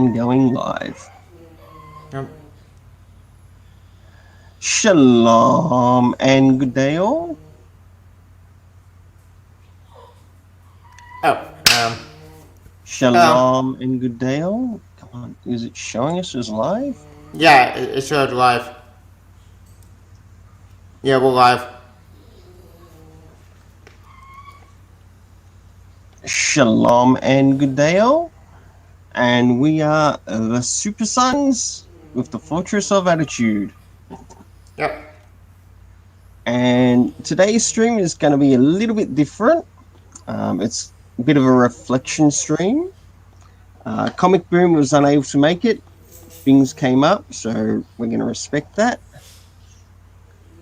and going live. Yep. Shalom and good day all. Oh, Shalom and good day all. Come on, is it showing us as live? yeah, it showed live. Yeah, we're live. Shalom and good day all. And we are the Super Sons with the Fortress of Attitude. Yep. And today's stream is going to be a little bit different. It's a bit of a reflection stream. Comic Boom was unable to make it. Things came up, so we're going to respect that.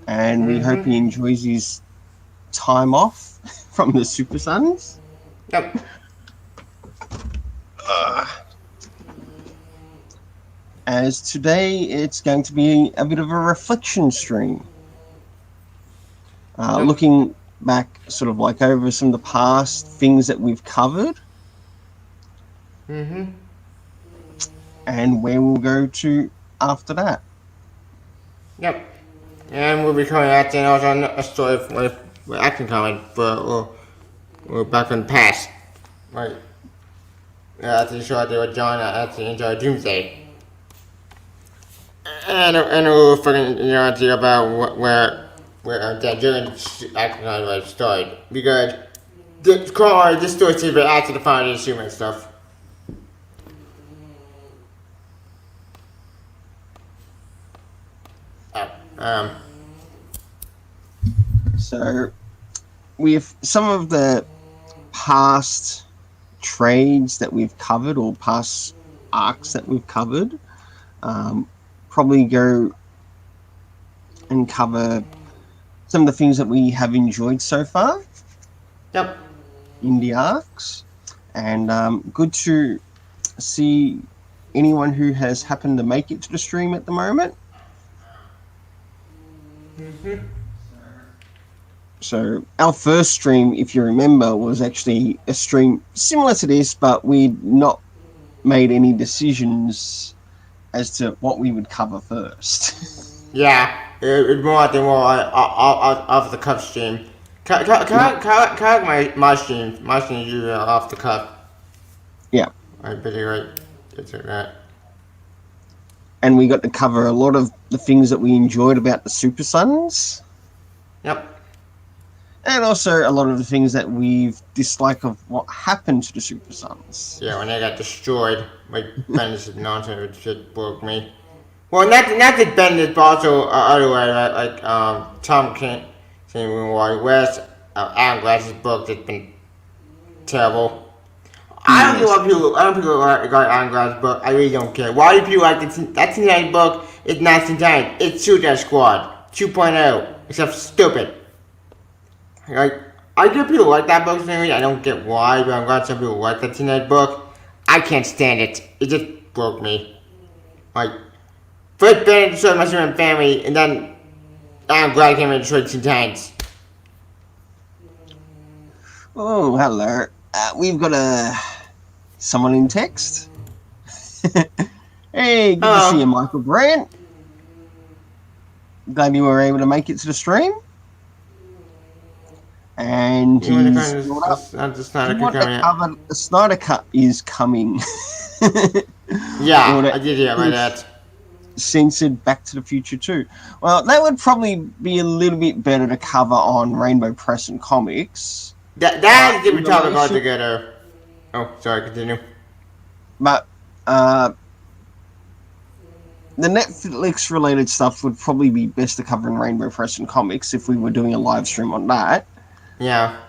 And we hope he enjoys his time off from the Super Sons. Yep. As today, it's going to be a bit of a reflection stream. Looking back sort of like over some of the past things that we've covered. Mm-hmm. And where we'll go to after that. Yep. And we'll be coming back to also a story with action comic, but we're back in the past. Right. After the show I did with John, I actually enjoyed Doomsday. And a little fucking idea about where that German action comic started. Because this story seems to be after the final issue and stuff. So, with some of the past trades that we've covered or past arcs that we've covered, probably go and cover some of the things that we have enjoyed so far. Yep. In the arcs. And good to see anyone who has happened to make it to the stream at the moment. Mm-hmm. So our first stream, if you remember, was actually a stream similar to this, but we'd not made any decisions as to what we would cover first. Yeah, it's more off the cuff stream. Can I my stream? My stream is usually off the cuff. Yeah. I'm pretty right. It's like that. And we got to cover a lot of the things that we enjoyed about the Super Sons. Yep. And also a lot of the things that we've disliked of what happened to the Super Sons. Yeah, when they got destroyed, like Bendis' nonsense, it shit broke me. Well, not that Bendis, but also other way, right? Like Tom King, Wally West, Adam Glass's book that's been terrible. I don't know people. I don't people like Adam Glass's book. I really don't care. Why do people like that Teen book? It's not Teen Titans. It's Suicide Squad 2.0. Except stupid. Like, I get people like that book, I don't get why, but I'm glad some people like that Teen book. I can't stand it. It just broke me. Like, first Bennett destroyed my Superman family, and then I'm glad I came and destroyed Teen Titans. Oh, hello. We've got someone in text. Hey, good to see you, Michael Brandt. Glad you were able to make it to the stream. And the Snyder Cut is coming. Yeah, I did hear about that. Censored Back to the Future 2. Well, that would probably be a little bit better to cover on Rainbow Press and Comics. That did we talk about together. Oh, sorry, continue. But the Netflix related stuff would probably be best to cover in Rainbow Press and Comics if we were doing a live stream on that. Yeah.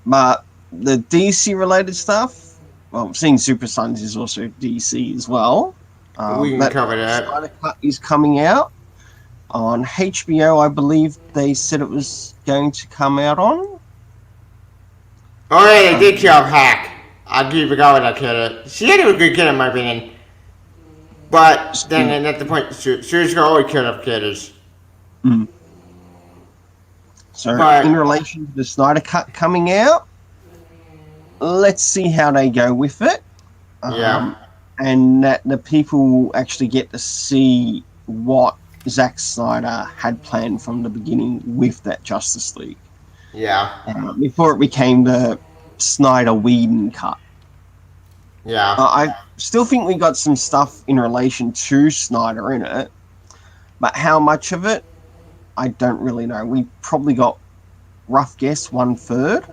But the DC related stuff, well, seeing Super Sons is also DC as well. We can cover that. Snyder Cut is coming out on HBO. I believe they said it was going to come out on. Oh yeah, they did kill Hack. I forgot what I killed it. She had a good kid in my opinion. But then at the point, she was going to always kill off killers. Mm. So, in relation to the Snyder Cut coming out, let's see how they go with it. Yeah. and that the people will actually get to see what Zack Snyder had planned from the beginning with that Justice League. Yeah. Before it became the Snyder Whedon cut. Yeah. I still think we got some stuff in relation to Snyder in it, but how much of it, I don't really know. We probably got, rough guess, 1/3, if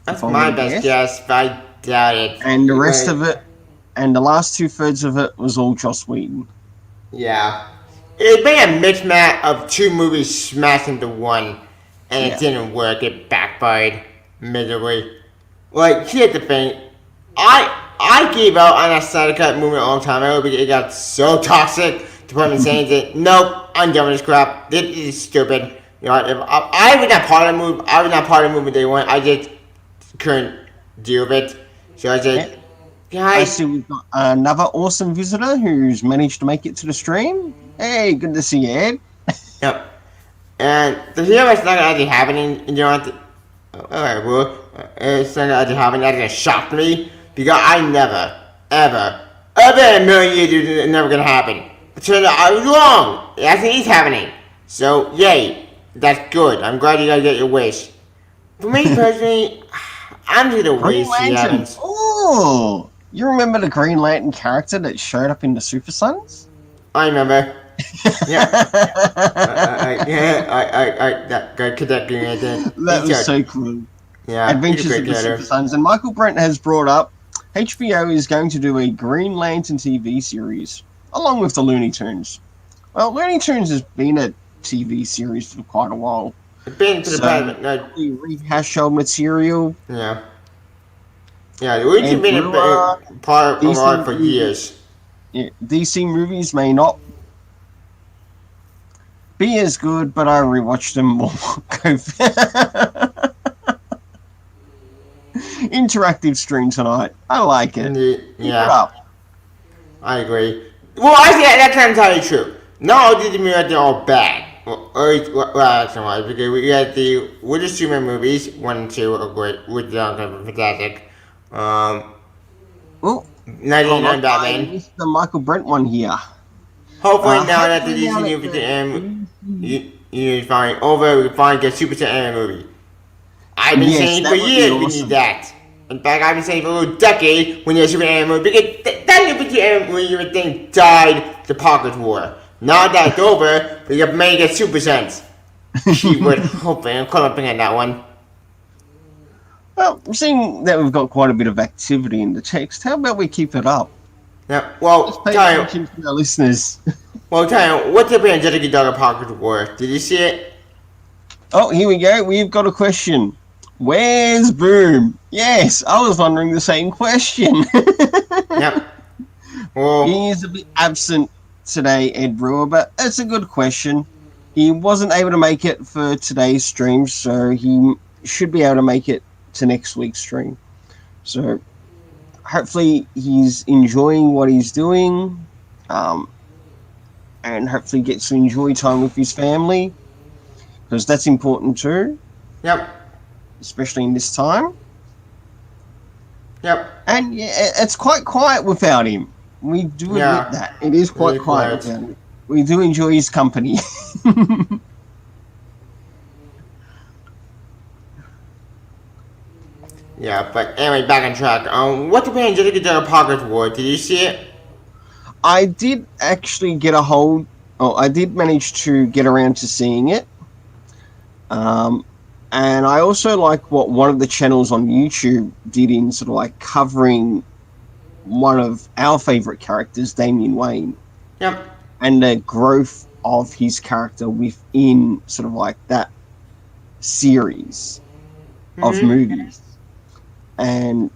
That's I were my to best guess. guess, but I doubt it. And the rest Like, of it, and the last 2/3 of it was all Joss Whedon. yeah. It's been a mismatch of two movies smashed into one, and it Yeah. didn't work. It backfired miserably. Like, here's the thing. I gave up on that Snyder Cut movie a long time ago because it got so toxic. The point of saying that, nope, I'm done with this crap. This is stupid. You know, if I was not part of the movie, I was not part of the movie day one. I just couldn't deal with it. So I Yeah. said, I guys, see we've got another awesome visitor who's managed to make it to the stream. Hey, good to see you, Ed. yep. And to hear what's not actually happening, you know, alright, well, it's not actually happening. That just shocked me because I never, ever in a million years it's never gonna happen. But turned out I was wrong. It actually is happening. So, yay. That's good. I'm glad you guys get your wish. For me personally, I'm just gonna wait Green see what Lantern. happens. Oh, you remember the Green Lantern character that showed up in the Super Sons? I remember. Yeah. That guy Cadet Green Lantern. That He's was good. so cool. Yeah, he's a Adventures great of the Super character. Sons. And Michael Brent has brought up HBO is going to do a Green Lantern TV series along with the Looney Tunes. Well, Looney Tunes has been a TV series for quite a while, It's been to the so past, probably rehash old material. yeah. Yeah, we've Ed been Brewer, a part of DC our for movies, years. yeah, DC movies may not be as good, but I rewatched them more. Interactive stream tonight. I like it. Keep it Yeah, up. I agree. Well, actually, that's not entirely true. Not all Disney movies are all bad. Well, actually, because we had the Wonder Superman movies, 1 and 2 are great, which are fantastic. Oh, hold on. 1989 I Batman. missed the Michael Brent one here. Hopefully now that the Hopefully now DC that new the you find over, we can finally get Super Saiyan movie. I've been yes, saying for that would be years we need awesome. that. In fact, I've been saying for a little decade when there's Super Animal because that new Super Animal thing died the Pocket War. Now that it's over, we can make it Super Sense. Keyword hoping. I'm clumping on that one. Well, seeing that we've got quite a bit of activity in the text, how about we keep it up? Yeah, Just well, pay tell you, attention to our listeners. what's the Angelica Dog Pocket War? Did you see it? Oh, here we go. We've got a question. Where's Boom? Yes, I was wondering the same question. Yep. Well, He is a bit absent today, Ed Brewer, but it's a good question. He wasn't able to make it for today's stream, so he should be able to make it to next week's stream. So hopefully he's enjoying what he's doing, and hopefully gets to enjoy time with his family, because that's important too, yep. especially in this time. Yep. And yeah, it's quite quiet without him. We do Yeah. admit that. It is quite Really quiet quiet. without him. We do enjoy his company. Yeah, but anyway, back on track. What's the Angelica Dog Pocket War? Did you see it? I did actually I did manage to get around to seeing it. And I also like what one of the channels on YouTube did in sort of like covering one of our favorite characters, Damian Wayne, Yep. and the growth of his character within sort of like that series of movies. And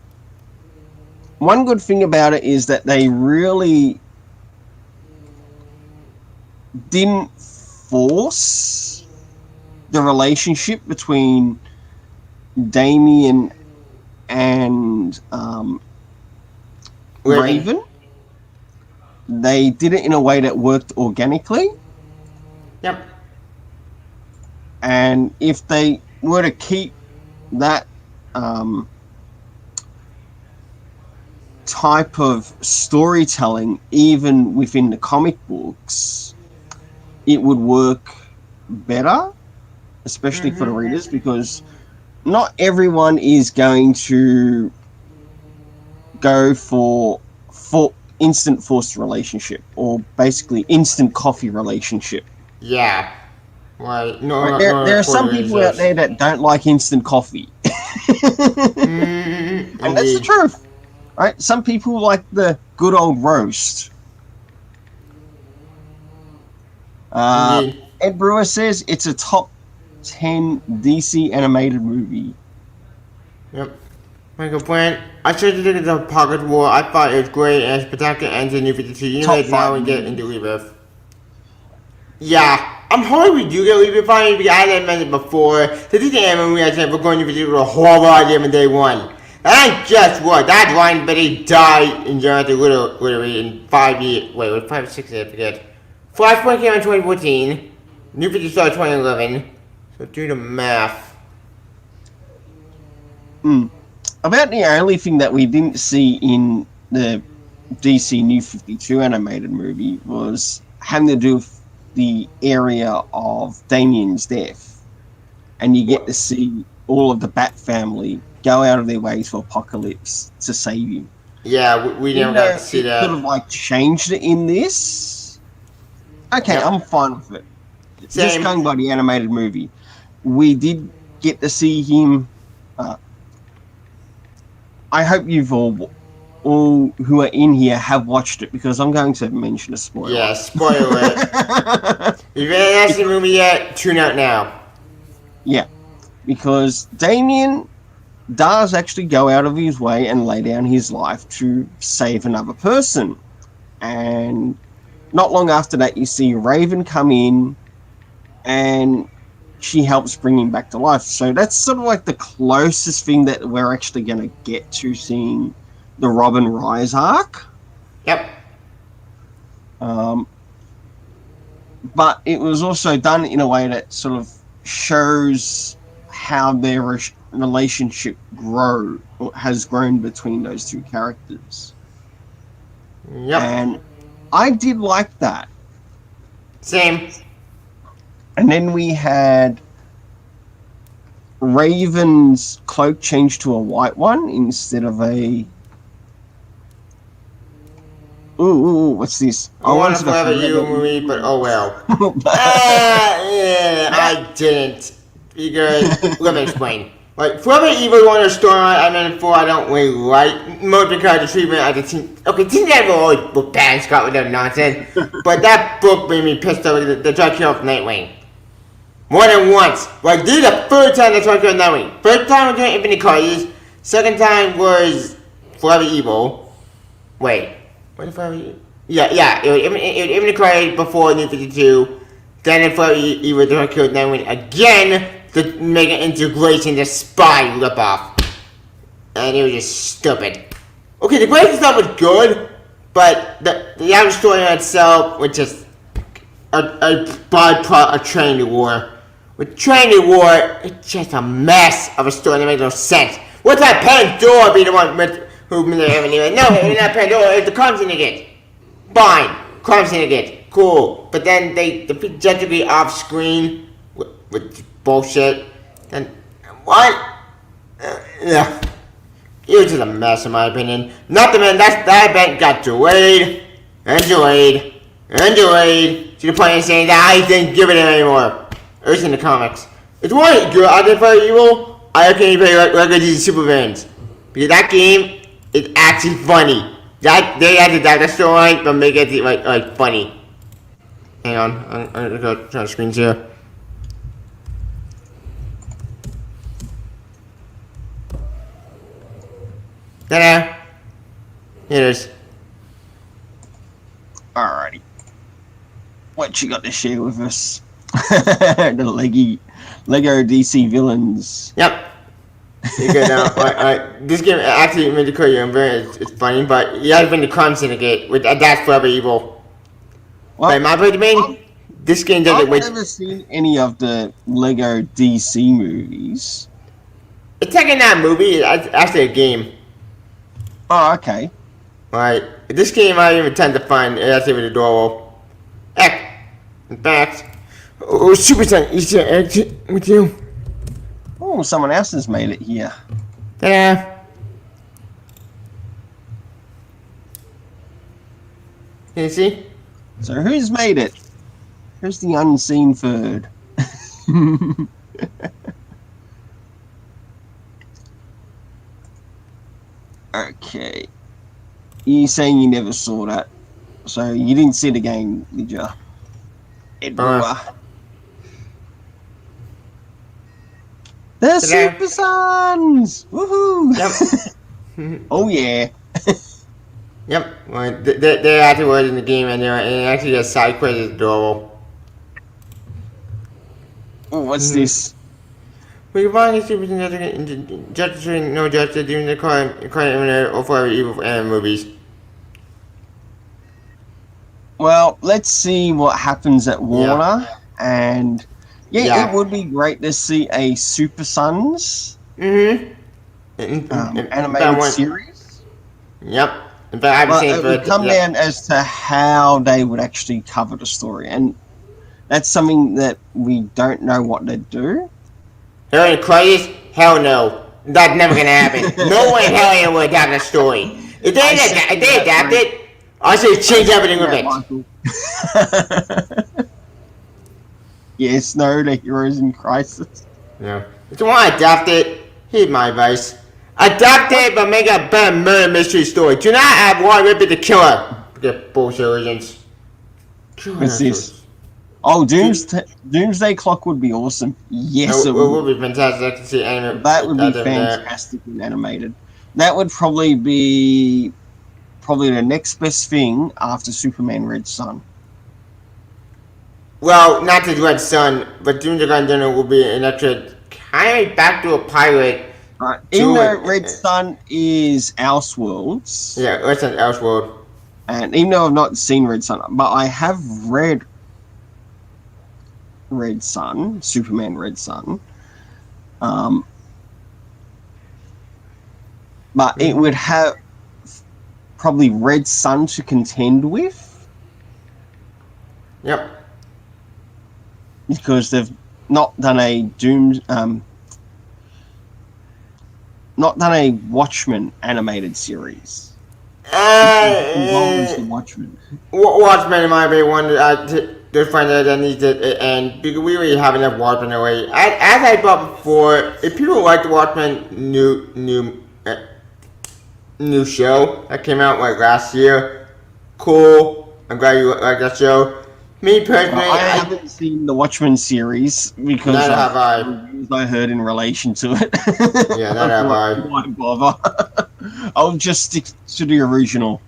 one good thing about it is that they really didn't force the relationship between Damien and Raven. They did it in a way that worked organically. Yep. And if they were to keep that type of storytelling, even within the comic books, it would work better, especially for the readers, because not everyone is going to go for instant forced relationship or basically instant coffee relationship. Yeah. Right. No, Right? no, There no are some people out there that don't like instant coffee. And that's the Indeed. truth. Right? Some people like the good old roast. Indeed. Ed Brewer says it's a top 10 DC animated movie. Yep. Michael Brand. I tried to look at the Pocket War. I thought it was great and spectacular ends in New 52 Top Unit. Now 5 we get into movie. Rebirth. Yeah. I'm hoping we do get Rebirth finally because as I mentioned before, this is the anime movie I said we're going to do a horrible idea from day one. And just what? That's why Betty died in Jonathan literally in 5 years. Wait, was 5 or 6 years? I forget. Flashpoint came out in 2014. New 52 started 2011. So do the math. About the only thing that we didn't see in the DC New 52 animated movie was having to do with the area of Damien's death. And you get to see all of the Bat family go out of their way to Apocalypse to save him. Yeah, we never Even got though to see it that. sort of like changed it in this, okay, Yep. I'm fine with it. Just Same. going by the animated movie, we did get to see him. I hope you've all who are in here have watched it, because I'm going to mention a spoiler. Yeah, spoiler it. If you haven't seen the movie yet, tune out now. Yeah, because Damien does actually go out of his way and lay down his life to save another person. And not long after that, you see Raven come in and she helps bring him back to life. So that's sort of like the closest thing that we're actually going to get to seeing the Robin Rise arc. Yep. But it was also done in a way that sort of shows how their relationship has grown between those two characters. Yep. And I did like that. Same. And then we had Raven's cloak changed to a white one instead of a... Ooh, what's this? I want to Forever You movie, but oh well. Yeah, I didn't. Because, let me explain. Like, Forever Evil is one of the storylines I meant for I don't really like. Mostly because of the treatment of the teen... Okay, Teen Titans will always book bad and Scott with their nonsense. But that book made me pissed off. They tried to kill off Nightwing. More than once. Like, this is the third time they tried to kill Nightwing. First time was doing Infinite Crisis. Second time was Forever Evil. Wait. What if I... Yeah, it was Infinite Crisis before New 52. Then Forever Evil tried to kill Nightwing again to make an integration to spy ripoff. And it was just stupid. Okay, the Grayson stuff was good, but the actual story in itself was just a byproduct of Trinity War. With Trinity War, it's just a mess of a story that makes no sense. What's that Pandora be the one who made it? No, it's not Pandora, it's the crime syndicate. Fine, crime syndicate, cool. But then they defeat Jetty off screen with bullshit. Then, what? Yeah. It was just a mess in my opinion. Not the man, that event got delayed, and delayed, and delayed, to the point of saying that I didn't give it anymore. It was in the comics. It's one good Identify Evil, I can't play regular DC super villains. Because that game is actually funny. They had to die the story, but make it like funny. Hang on, I'm gonna go try to screen share. Ta-da! Here it is. Alrighty. What you got to share with us? The Lego DC villains. Yep. Because this game actually made the career it's funny, but it has been the crime syndicate with that's Forever Evil. Well, But in my opinion, this game does it I've with. never seen any of the Lego DC movies. It's like in that movie. It's actually a game. Oh, okay. Right. This game I even tend to find actually adorable. Heck, in fact, Super Son Easter egg with you. Oh, someone else has made it here. Ta-da! Can you see? So who's made it? Who's the unseen third? Okay. You saying you never saw that. So you didn't see the game, did you? Ed Brewer. The Ta-da. Super Sons! Woohoo! Yep. Oh yeah. Yep. Well, they're actually words in the game, and actually a side quest is adorable. Oh, what's this? We can find these super justice no justice during the crime or for evil movies. Well, let's see what happens at Warner. Yeah. And Yeah. it would be great to see a Super Sons animated series. Yep. In fact, I've But seen it would come down as to how they would actually cover the story. And that's something that we don't know what they'd do. They're in crisis? Hell no. That's never gonna happen. No one in hell yeah will adapt the story. If they adapt it, I say change everything with it. Yes, no, the heroes in crisis. Yeah. If you want to adapt it, here's my advice. Adapt it, but make a better murder mystery story. Do not have one rip it the killer. Get bullshit origins. What's this? Oh, Doomsday Clock would be awesome. Yes, it would be fantastic to see animated. That would be fantastic and animated. That would probably be the next best thing after Superman Red Sun. Well, not the Red Sun, but Doomsday Clock will be an extra kind of back to a pirate. Right. Even though Red Sun is Elseworlds. Yeah, Red Sun's Elseworld. And even though I've not seen Red Sun, but I have read Red Sun, Superman Red Sun. But it would have probably Red Sun to contend with. Yep. Because they've not done a not done a Watchmen animated series. Involves the Watchmen. Watchmen might be one to find out that needs it, and because we already have enough Watchmen away. As I brought before, if people like the Watchmen new show that came out like last year, cool. I'm glad you like that show. Me personally, I haven't seen the Watchmen series because neither have I. Reviews I heard in relation to it. Yeah, neither have I. Why bother? I'll just stick to the original.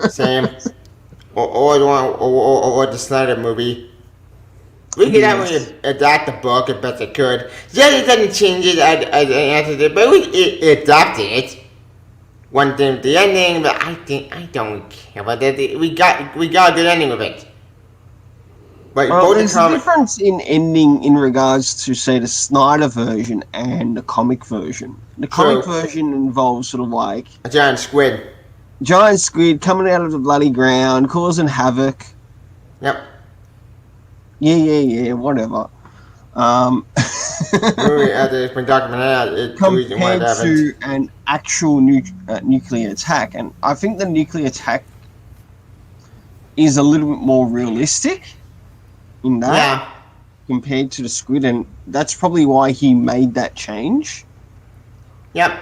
Same. Or the Snyder movie. We could actually adapt the book if best it could. Yeah, it doesn't change it as an answer to it, but we adapted it. One thing, the ending, but I don't care about that. We got a good ending with it. But well, there's a difference in ending in regards to, say, the Snyder version and the comic version. The comic version involves sort of like a giant squid coming out of the bloody ground, causing havoc. Yep. Yeah, whatever. It's been documented. Compared to an actual nuclear attack, and I think the nuclear attack is a little bit more realistic in that compared to the squid, and that's probably why he made that change. Yep.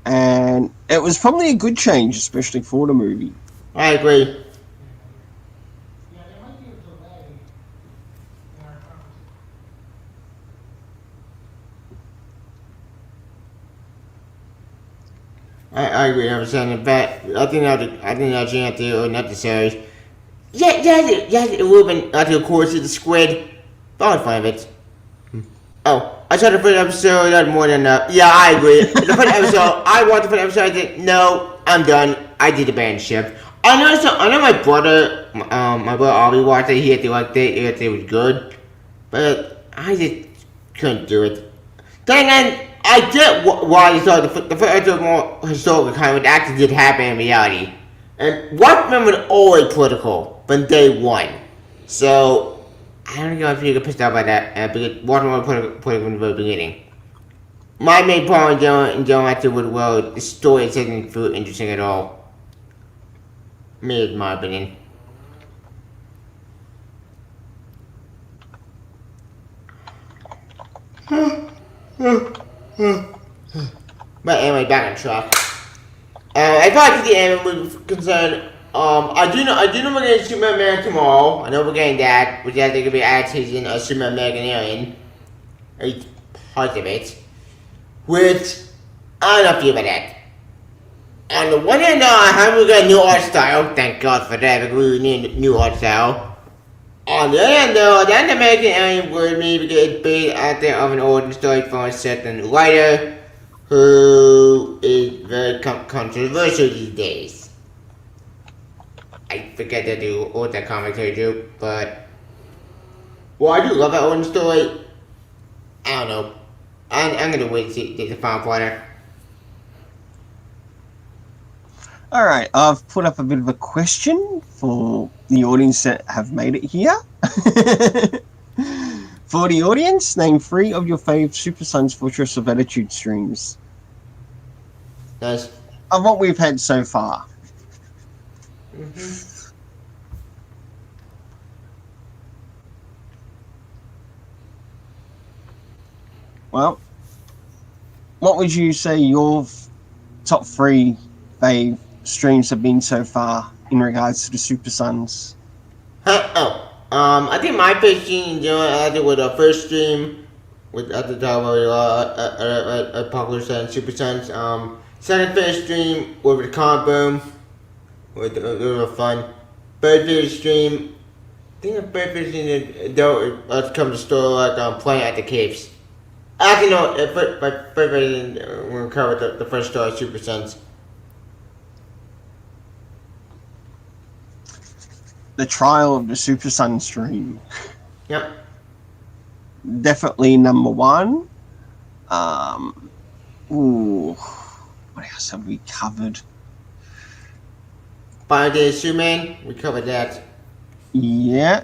And it was probably a good change, especially for the movie. I agree. I agree. I'm saying, in fact, I think that's necessary. Yeah, it would have been actually cool to see the squid. But I was fine with it. Oh, I saw the first episode. That's more than enough. Yeah, I agree. The first episode, I watched the first episode. I said, no, I'm done. I did the band ship. I know my brother, Ollie watched it. He had to like it. It was good, but I just couldn't do it. Then again, I get why you thought the first episode was more historical kind of actually did happen in reality. And Watchmen was always political from day one. So I don't know if you get pissed off by that, because Watchmen was political from the very beginning. My main problem with Joe Actor was, well, the story doesn't feel interesting at all. Me, in my opinion. But anyway, back on track. As far as the anime was concerned, I do know we're getting Superman Man tomorrow. I know we're getting that, which I think will be adaptation of Superman American Alien. At least parts of it. Which, I don't feel about that. On the one hand, I haven't got a new art style. Thank God for that, because we need a new art style. On the other hand, though, that American Alien would maybe get based out there of an origin story from a certain writer who is very controversial these days. I forget to do what that commentary do, but well, I do love that origin story. I don't know. I'm gonna wait to see the final product. All right, I've put up a bit of a question for the audience that have made it here. For the audience, name 3 of your fave Super Sons Fortress of Attitude streams. Nice. Of what we've had so far. Well, what would you say your top 3 fave streams have been so far in regards to the Super Sons? I think my first stream in general, I did with the first stream with at the top of Popular Sun, Super Sons. Second first stream with the comic boom, with a little fun. Third first stream, I think the third first stream though let's come to store like playing at the caves. Actually no, my first stream we're gonna cover the first story, Super Sons. The Trial of the Super Sun stream. Yep. Definitely number 1. What else have we covered? 5 Days Superman, we covered that. Yeah.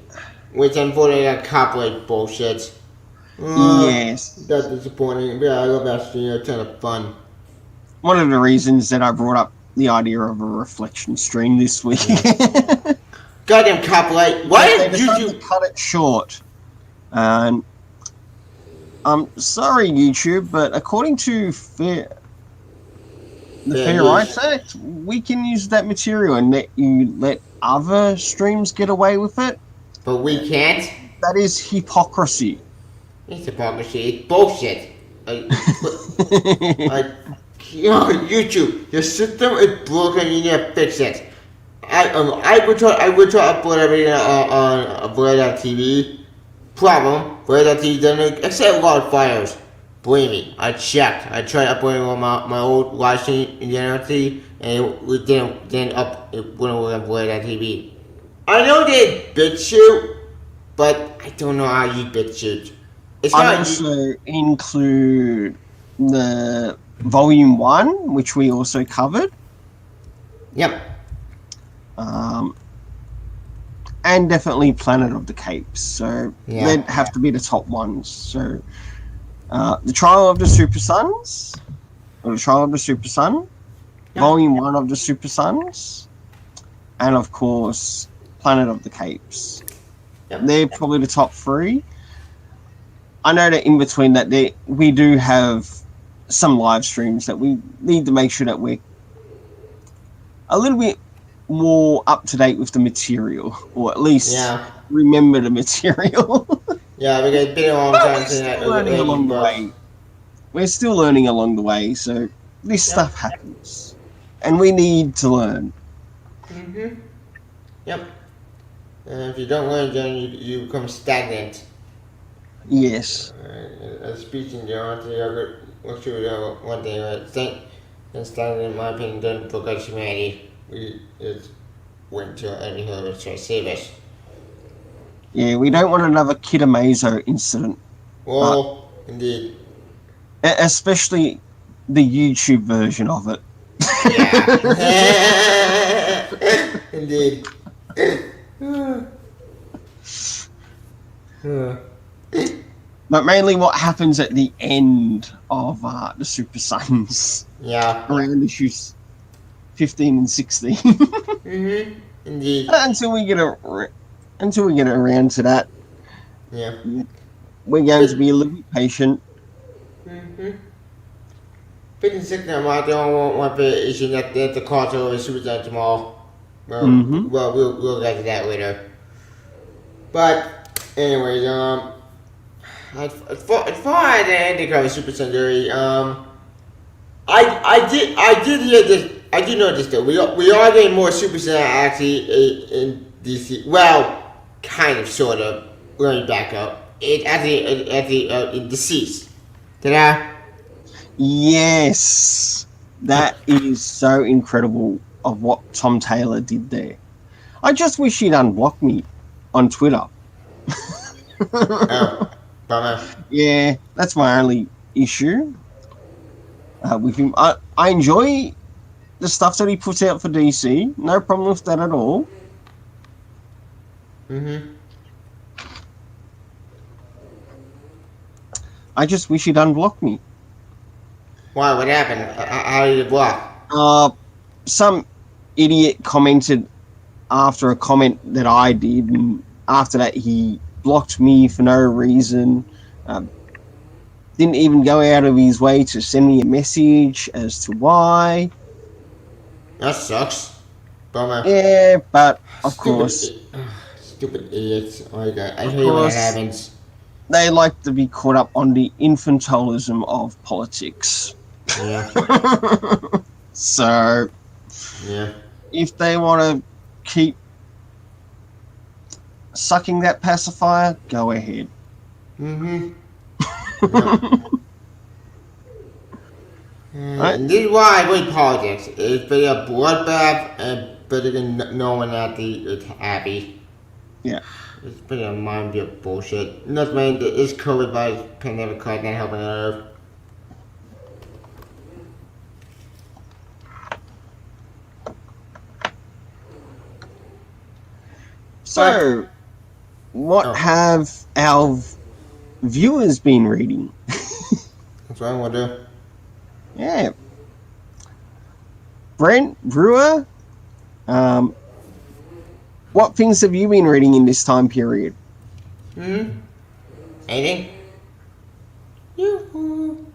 Which unfortunately got copyright bullshit. Yes. That's disappointing. Yeah, I love that stream. It's kind of fun. One of the reasons that I brought up the idea of a reflection stream this week. Goddamn copyright. Why They did decided to cut it short. And I'm sorry, YouTube, but according to the Fair Rights Act, we can use that material and let other streams get away with it. But we can't? That is hypocrisy. It's hypocrisy. It's bullshit. YouTube, your system is broken. You need to fix it. I would try to upload everything on Blade.tv. Problem, Blade.tv doesn't accept a lot of files. Believe me, I checked. I tried uploading all my old live stream in Blade.tv, and it didn't it wouldn't work on Blade.tv. I know they BitChute, but I don't know how to use BitChute. I'd also include the Volume 1, which we also covered. Yep. And definitely Planet of the Capes. So they'd have to be the top ones. So the Trial of the Super Sons, or the Trial of the Super Sun, Volume 1 of the Super Sons, and of course Planet of the Capes. Yep. They're probably the top 3. I know that in between that we do have some live streams that we need to make sure that we're a little bit more up to date with the material, or at least remember the material. Yeah, because it's been a long time since learning along the way. We're still learning along the way, so this stuff happens, and we need to learn. Yep. And if you don't learn, then you become stagnant. Yes. Speaking, let's do one thing. Stagnant, in my opinion, doesn't progress humanity. We just went to any whoever try to save us. Yeah, we don't want another Kid Amazo incident. Well, indeed. Especially the YouTube version of it. Yeah. Indeed. But mainly what happens at the end of the Super Sons Yeah. around issues 15 and 16. Indeed. until we get around to that, Yeah. we're going to But be a little bit patient. 56 now, I don't want to issue that the console is super done tomorrow. Mm-hmm. We'll get to that later. But anyways, as far as the ending of Super Sundari, I did hear this. I did know this though. We are getting more Super Saiyan actually in DC. Well, kind of, sort of. Let me back up. It actually in deceased. Did I? Yes, that is so incredible of what Tom Taylor did there. I just wish he'd unblock me on Twitter. Oh, bummer. Yeah, that's my only issue with him. I enjoy the stuff that he puts out for DC. No problem with that at all. I just wish he'd unblock me. Why? What happened? How did it block? Some idiot commented after a comment that I did, and after that he blocked me for no reason. Didn't even go out of his way to send me a message as to why. That sucks. Bummer. Yeah, but of course, Stupid idiots. Oh my god, I of hate when that course, happens. they like to be caught up on the infantilism of politics. Yeah. So, Yeah. if they want to keep sucking that pacifier, go ahead. Yep. Right? And this is why I hate politics. It's been a bloodbath and better than knowing that it's happy. Yeah. It's been a mind of bullshit. Not man, it's COVID virus pandemic cause not helping on Earth. So, what have our viewers been reading? That's what I want to do. Yeah. Brent Brewer, what things have you been reading in this time period? Anything? Yoo-hoo.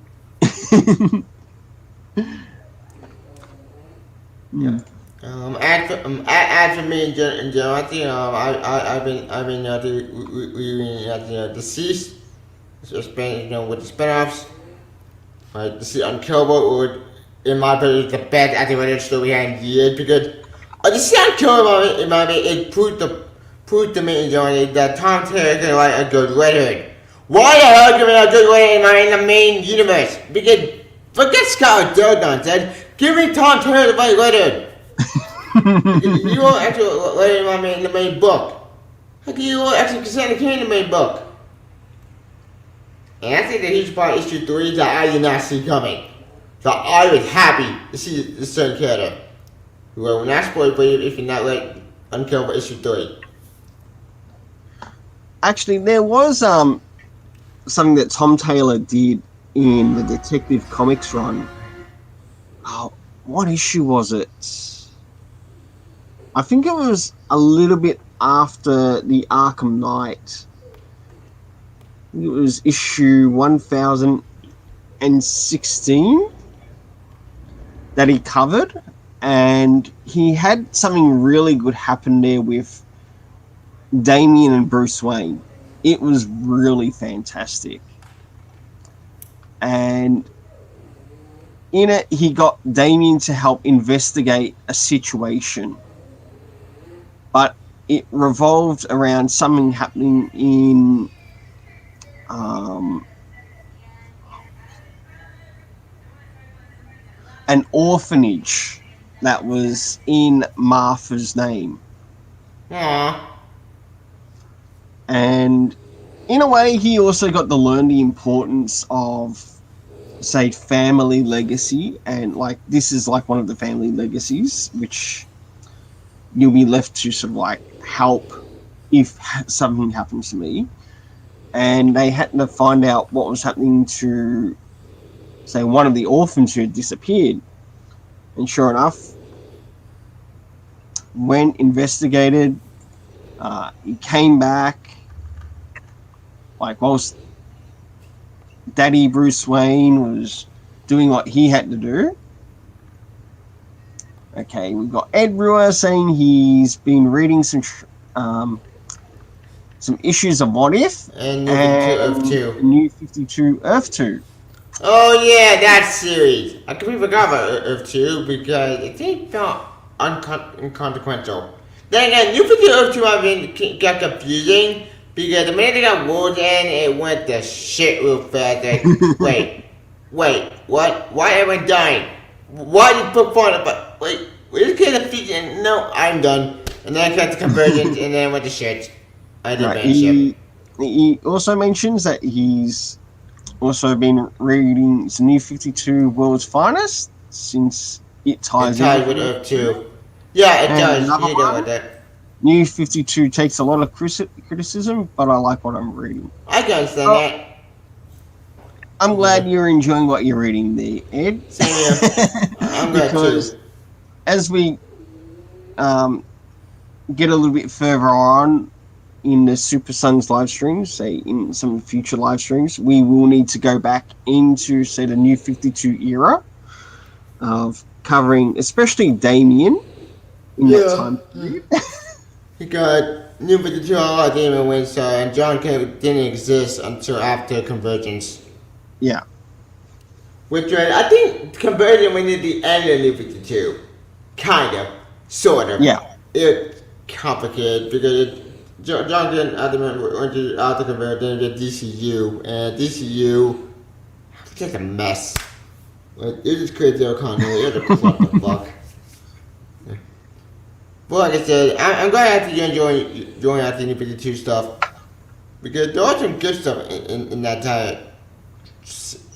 Yeah. As for me in general, I think I've been reading Deceased. It's been with the spinoffs. The Unkillable would, in my opinion, is the best animated story we had in years because the Unkillable, in my opinion, it proved to me that Tom Taylor can write a good Red Hood. Why the hell give me a good Red Hood in the main universe? Because forget Scott Jordan said, give me Tom Taylor to write Red Hood. You won't actually write in the main book. How can you actually consider King in the main book? And I think that huge part of issue 3 that I did not see coming. So I was happy to see this certain character. We will not spoil for you if you're not like Unkillable issue 3. Actually, there was something that Tom Taylor did in the Detective Comics run. Oh, what issue was it? I think it was a little bit after the Arkham Knight. It was issue 1016 that he covered, and he had something really good happen there with Damian and Bruce Wayne. It was really fantastic. And in it, he got Damian to help investigate a situation. But it revolved around something happening in an orphanage that was in Martha's name. Aww. And in a way, he also got to learn the importance of, say, family legacy. And like this is like one of the family legacies, which you'll be left to sort of like help if something happens to me. And they had to find out what was happening to, say, one of the orphans who had disappeared. And sure enough, went, investigated. He came back, like, whilst Daddy Bruce Wayne was doing what he had to do. Okay, we've got Ed Brewer saying he's been reading some issues of What If And New 52 Earth and 2. New 52 Earth 2. Oh yeah, that series. I completely forgot about Earth 2 because it didn't felt inconsequential. Then again, New 52 Earth 2 I mean, got confusing because the minute they got words in, it went to shit real fast. Like, wait, what? Why everyone dying? Why did you put fun up? Wait, this kid a feature? No, I'm done. And then I got the conversions and then I went to shit. I did Right, ban ship. he also mentions that he's also been reading the New 52 World's Finest since it It ties in ties with with Earth Earth 2. 2. Yeah, it And does. another You know one, what that. New 52 takes a lot of criticism, but I like what I'm reading. I can understand Oh, that. I'm glad Yeah. you're enjoying what you're reading there, Ed. Same here. I'm glad Because too. as we um, get a little bit further on in the Super Sons live streams, say in some future live streams, we will need to go back into, say, the New 52 era of covering, especially Damien in that Yeah. time period. He got New 52 all Demon Windsor, and John Kent didn't exist until after Convergence. Yeah, Which I think Convergence went at the end of New 52. Kind of. Sort of. yeah. It's complicated because John Kent went to after Convergence to DCU, and DCU was just a mess. Like, it just created their continuity. It was what the fuck. But like I said, I'm glad that you're enjoying after New 52 stuff. Because there was some good stuff in that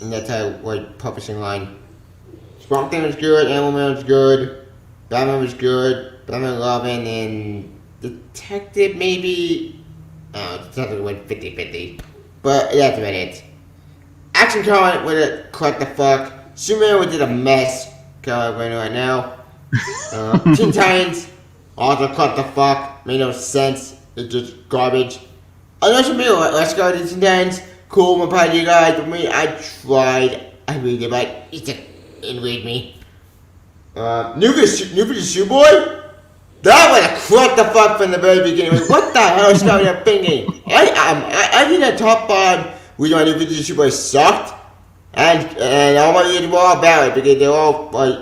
entire like publishing line. Swamp Thing was good, Animal Man was good, Batman was good, Batman Robin, and Detective maybe. Detective went 50-50. But that's about it. Action Comic with it, collect the fuck. Superman was just a mess. Comic right now. Teen Titans, also collect the fuck. Made no sense. It's just garbage. I know some people, let's go to Teen Titans. Cool, my party guys. But me, I tried. I read it, but it didn't read me. New Shoe Boy? That was a crap the fuck from the very beginning. Like, what the hell is going on thinking? I think the top 5 we on New Shoe Boy sucked. And all my readers were all about it because they're all like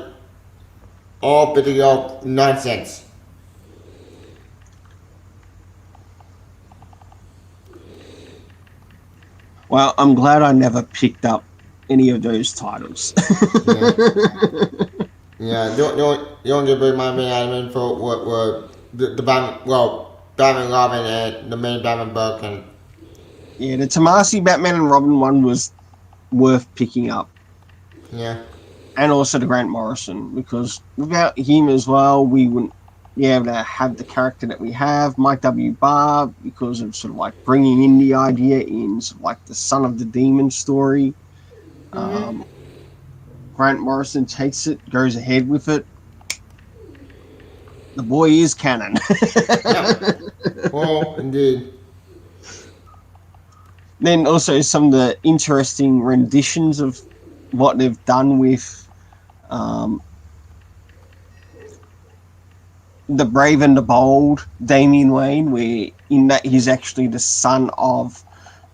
all nonsense. Well, I'm glad I never picked up any of those titles. Yeah. Yeah, the only big my main anime for what were the Batman Robin and the main Batman book and Yeah, the Tomasi Batman and Robin one was worth picking up. yeah. And also the Grant Morrison, because without him as well, we wouldn't be able to have the character that we have, Mike W. Barr, because of sort of like bringing in the idea in sort of like the Son of the Demon story. Grant Morrison takes it, goes ahead with it. The boy is canon. Yeah. Oh, indeed. Then also some of the interesting renditions of what they've done with the Brave and the Bold, Damian Wayne, where in that he's actually the son of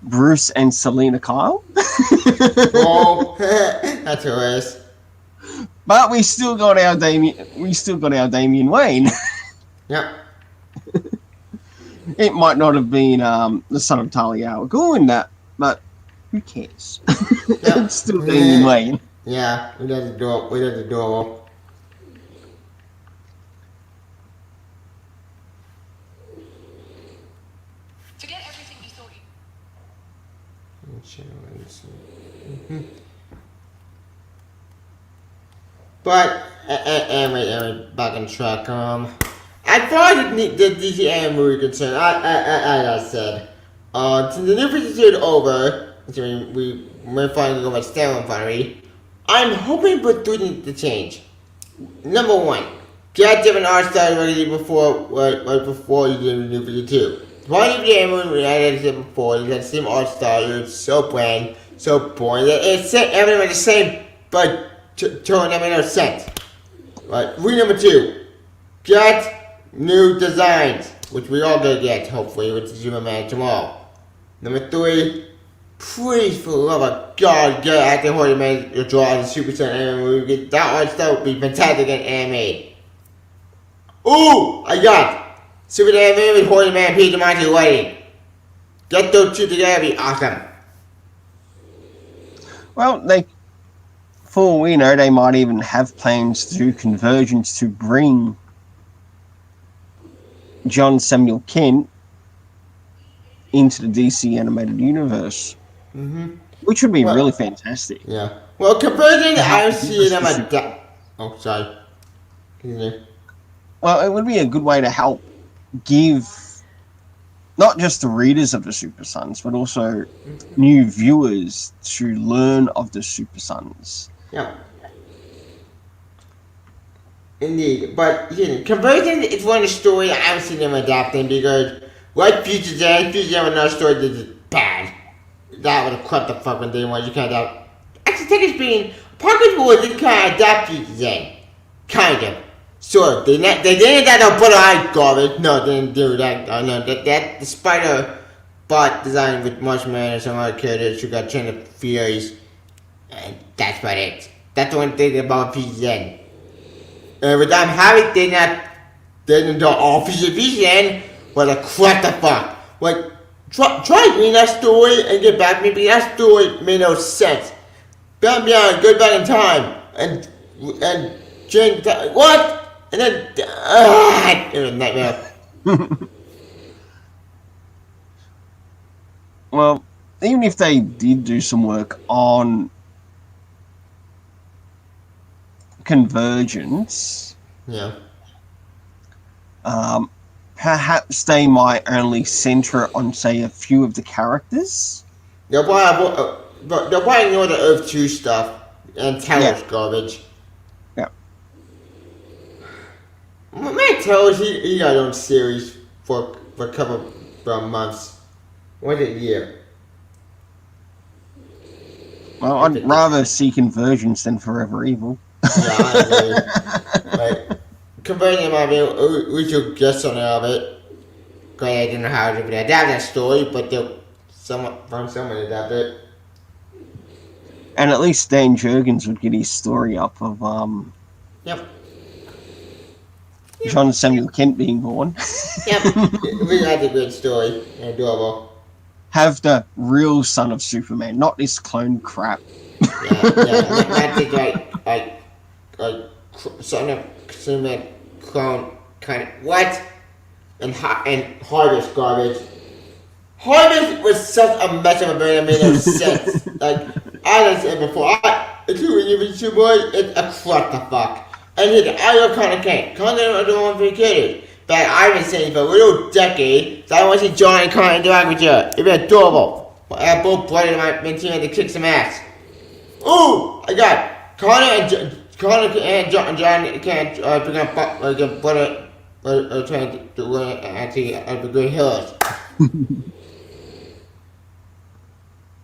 Bruce and Selena Kyle. Oh, that's hilarious. But we still got our Damian Wayne. Yeah. It might not have been the son of Talia al Ghul in that, but who cares? Yeah. It's still Damian Wayne. Yeah, we did the door. We did the door. Forget everything you thought you. But anyway, back on track. as far as the DC anime movie is concerned, as I said, since the new 52 is over, so we're finally going to stand in front of me, I'm hoping for three things to change. Number one, get different art style already before, right before you do the new 52. Why did the anime, as I said before, you got the same art style, it's so bland, so boring, it's everything the same, but totally never no sense. Right, rule number two, get new designs, which we all gonna get, hopefully, with the Superman tomorrow. Number three, please, for the love of God, get acting Holy Man to draw the Super Saiyan anime movie. That one stuff would be fantastic in anime. Ooh, I got Super Saiyan anime with Holy Man, Peter Monty lighting. Get those two together, be awesome. Well, for all we know, they might even have plans to do convergence to bring John Samuel Kent into the DC animated universe, which would be really fantastic. Yeah. Well, converging, I don't help see them us adapt. Oh, sorry. Continue. Well, it would be a good way to help give not just the readers of the Super Sons, but also new viewers to learn of the Super Sons. Yeah. Indeed, but conversion is one of the stories I haven't seen them adapting because, like Future Gen another story that is bad. That would have cut the fuck when they wanted you can't adapt. Actually, technically speaking, Parker's Boys did kind of adapt Future Gen. Kind of. Sort of. They didn't adapt the butter eye garbage. No, they didn't do that. No, that the spider bot design with Marshmallow and some other characters who got trained to Furies. And that's about it. That's the one thing about Future Gen. And with them having they didn't do all Future Gen, but what the fuck? Like, try reading that story and get back to me, because that story made no sense. Beyond, go back in time, and change what? And then, it was a nightmare. Well, even if they did do some work on convergence, Yeah. Perhaps they might only center on, say, a few of the characters. They'll probably ignore the Earth 2 stuff and Talos garbage. Yeah. Man, Talos, he got his own series for a couple of months. What a year. Well, I'd rather see convergence than Forever Evil. Yeah, I agree. Like, converting them, we should get something out of it. Because I didn't know how to adapt that story, but they'll someone to adapt it. And at least Dan Jurgens would get his story up of Yep. John Samuel Kent being born. Yep. We had a good story. Adorable. Have the real son of Superman, not this clone crap. Yeah. Not just like son of Superman clone kind of what? And Harvest garbage. Harvest was such a mess of a brain that made no sense. Like I said before, it's too boy, it's a what the fuck. And I don't kind of can't. Content the one for kids. But I've been saying for a little decade, so I want to see John and Connor interact with you. It'd be adorable. I have both blooded my team to kick some ass. Ooh, I got Connor and John can't bring up butter. Trying to learn actually the Green Hills.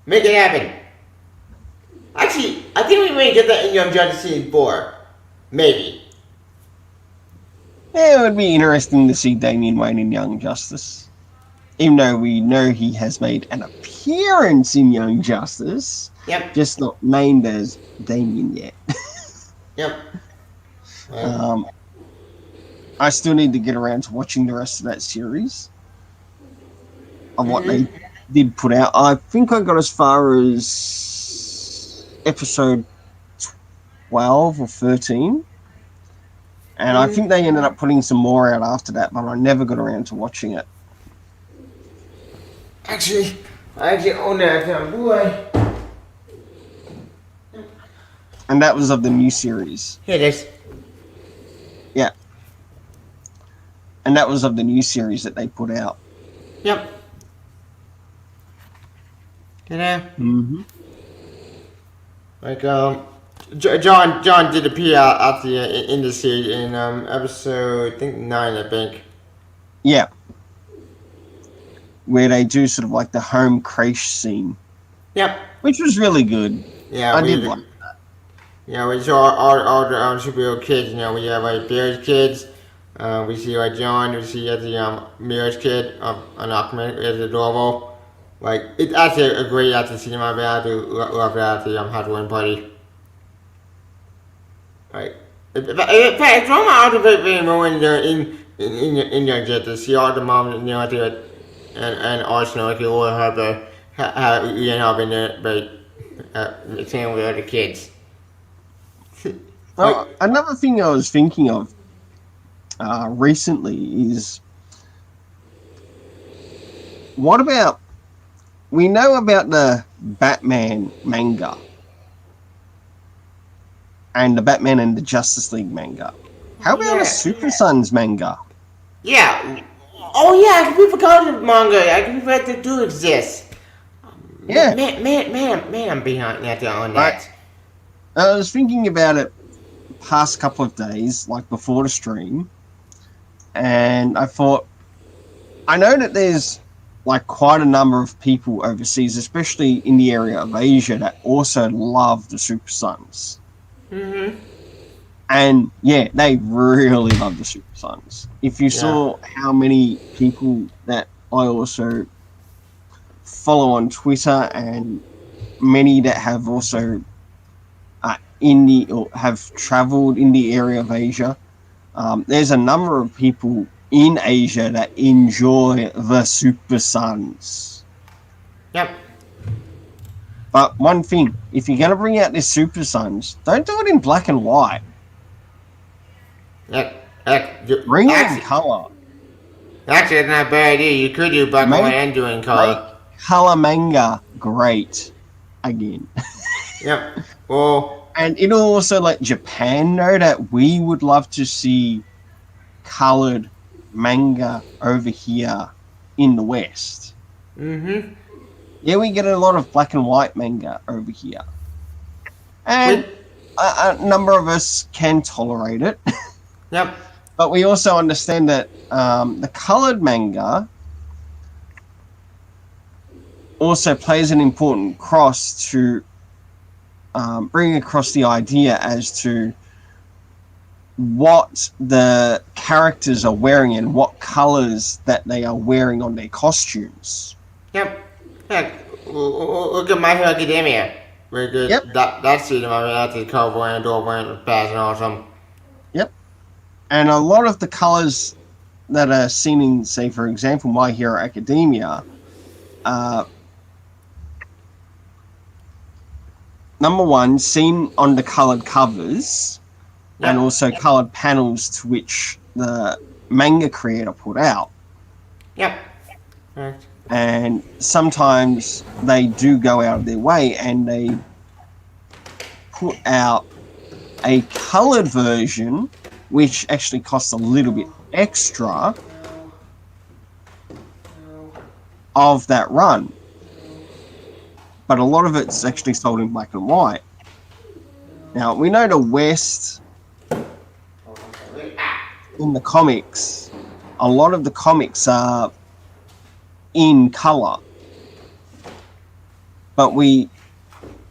Make it happen. Actually, I think we may get that in Young Justice Season 4. Maybe. Yeah, it would be interesting to see Damian Wayne in Young Justice. Even though we know he has made an appearance in Young Justice. Yep. Just not named as Damian yet. Yep. I still need to get around to watching the rest of that series. Of what they did put out. I think I got as far as episode 12 or 13. And I think they ended up putting some more out after that, but I never got around to watching it. Actually, I actually own that on Blu-ray. And that was of the new series. Here it is. Yeah. and that was of the new series that they put out. Yep. You know, Mm-hmm. like John did appear at the in the series in episode I think 9, I think. Yeah, where they do sort of like the home creche scene, Yep. which was really good. Yeah, I we did like. we saw all the superhero kids. We have like Bear's kids. We see like John. We see the Mirror's kid. An Aquaman is adorable. Like it's actually a great cinema. I do love that the Halloween party. Like in fact, it's one of my favorite moments in your jet to see all the moms and Arsenal like you all have in there, but same with other kids. Like, Well, another thing I was thinking of recently is, what about, we know about the Batman manga and the Batman and the Justice League manga. How about a Super Sons manga? yeah. Oh yeah, I completely forgot the manga. I completely forgot they do exist. Yeah, Man, I'm behind on that. I was thinking about it past couple of days, like before the stream, and I thought, I know that there's like quite a number of people overseas, especially in the area of Asia, that also love the Super Sons. Mm-hmm. And yeah, they really love the Super Sons. If you saw how many people that I also follow on Twitter, and many that have also or have traveled in the area of Asia, there's a number of people in Asia that enjoy the Super Sons. Yep. But one thing, if you're going to bring out this Super Sons, don't do it in black and white. Bring it in color. Actually, it's not a bad idea. You could do black and white and do it in color. Color manga great again. Yep. Well, and it'll also let Japan know that we would love to see colored manga over here in the West. mm-hmm. Yeah, we get a lot of black and white manga over here. And a number of us can tolerate it. Yep. But we also understand that the colored manga also plays an important cross to bring across the idea as to what the characters are wearing and what colors that they are wearing on their costumes. Yep. Heck, look at My Hero Academia. Very good. Yep. That scene of the cowboy and door wearing the pass and awesome. Yep. And a lot of the colors that are seen in, say, for example, My Hero Academia, number one, seen on the colored covers, and also colored panels to which the manga creator put out. Yep. Right. And sometimes they do go out of their way and they put out a colored version, which actually costs a little bit extra of that run. But a lot of it's actually sold in black and white. Now, we know the West, in the comics, a lot of the comics are in color. But we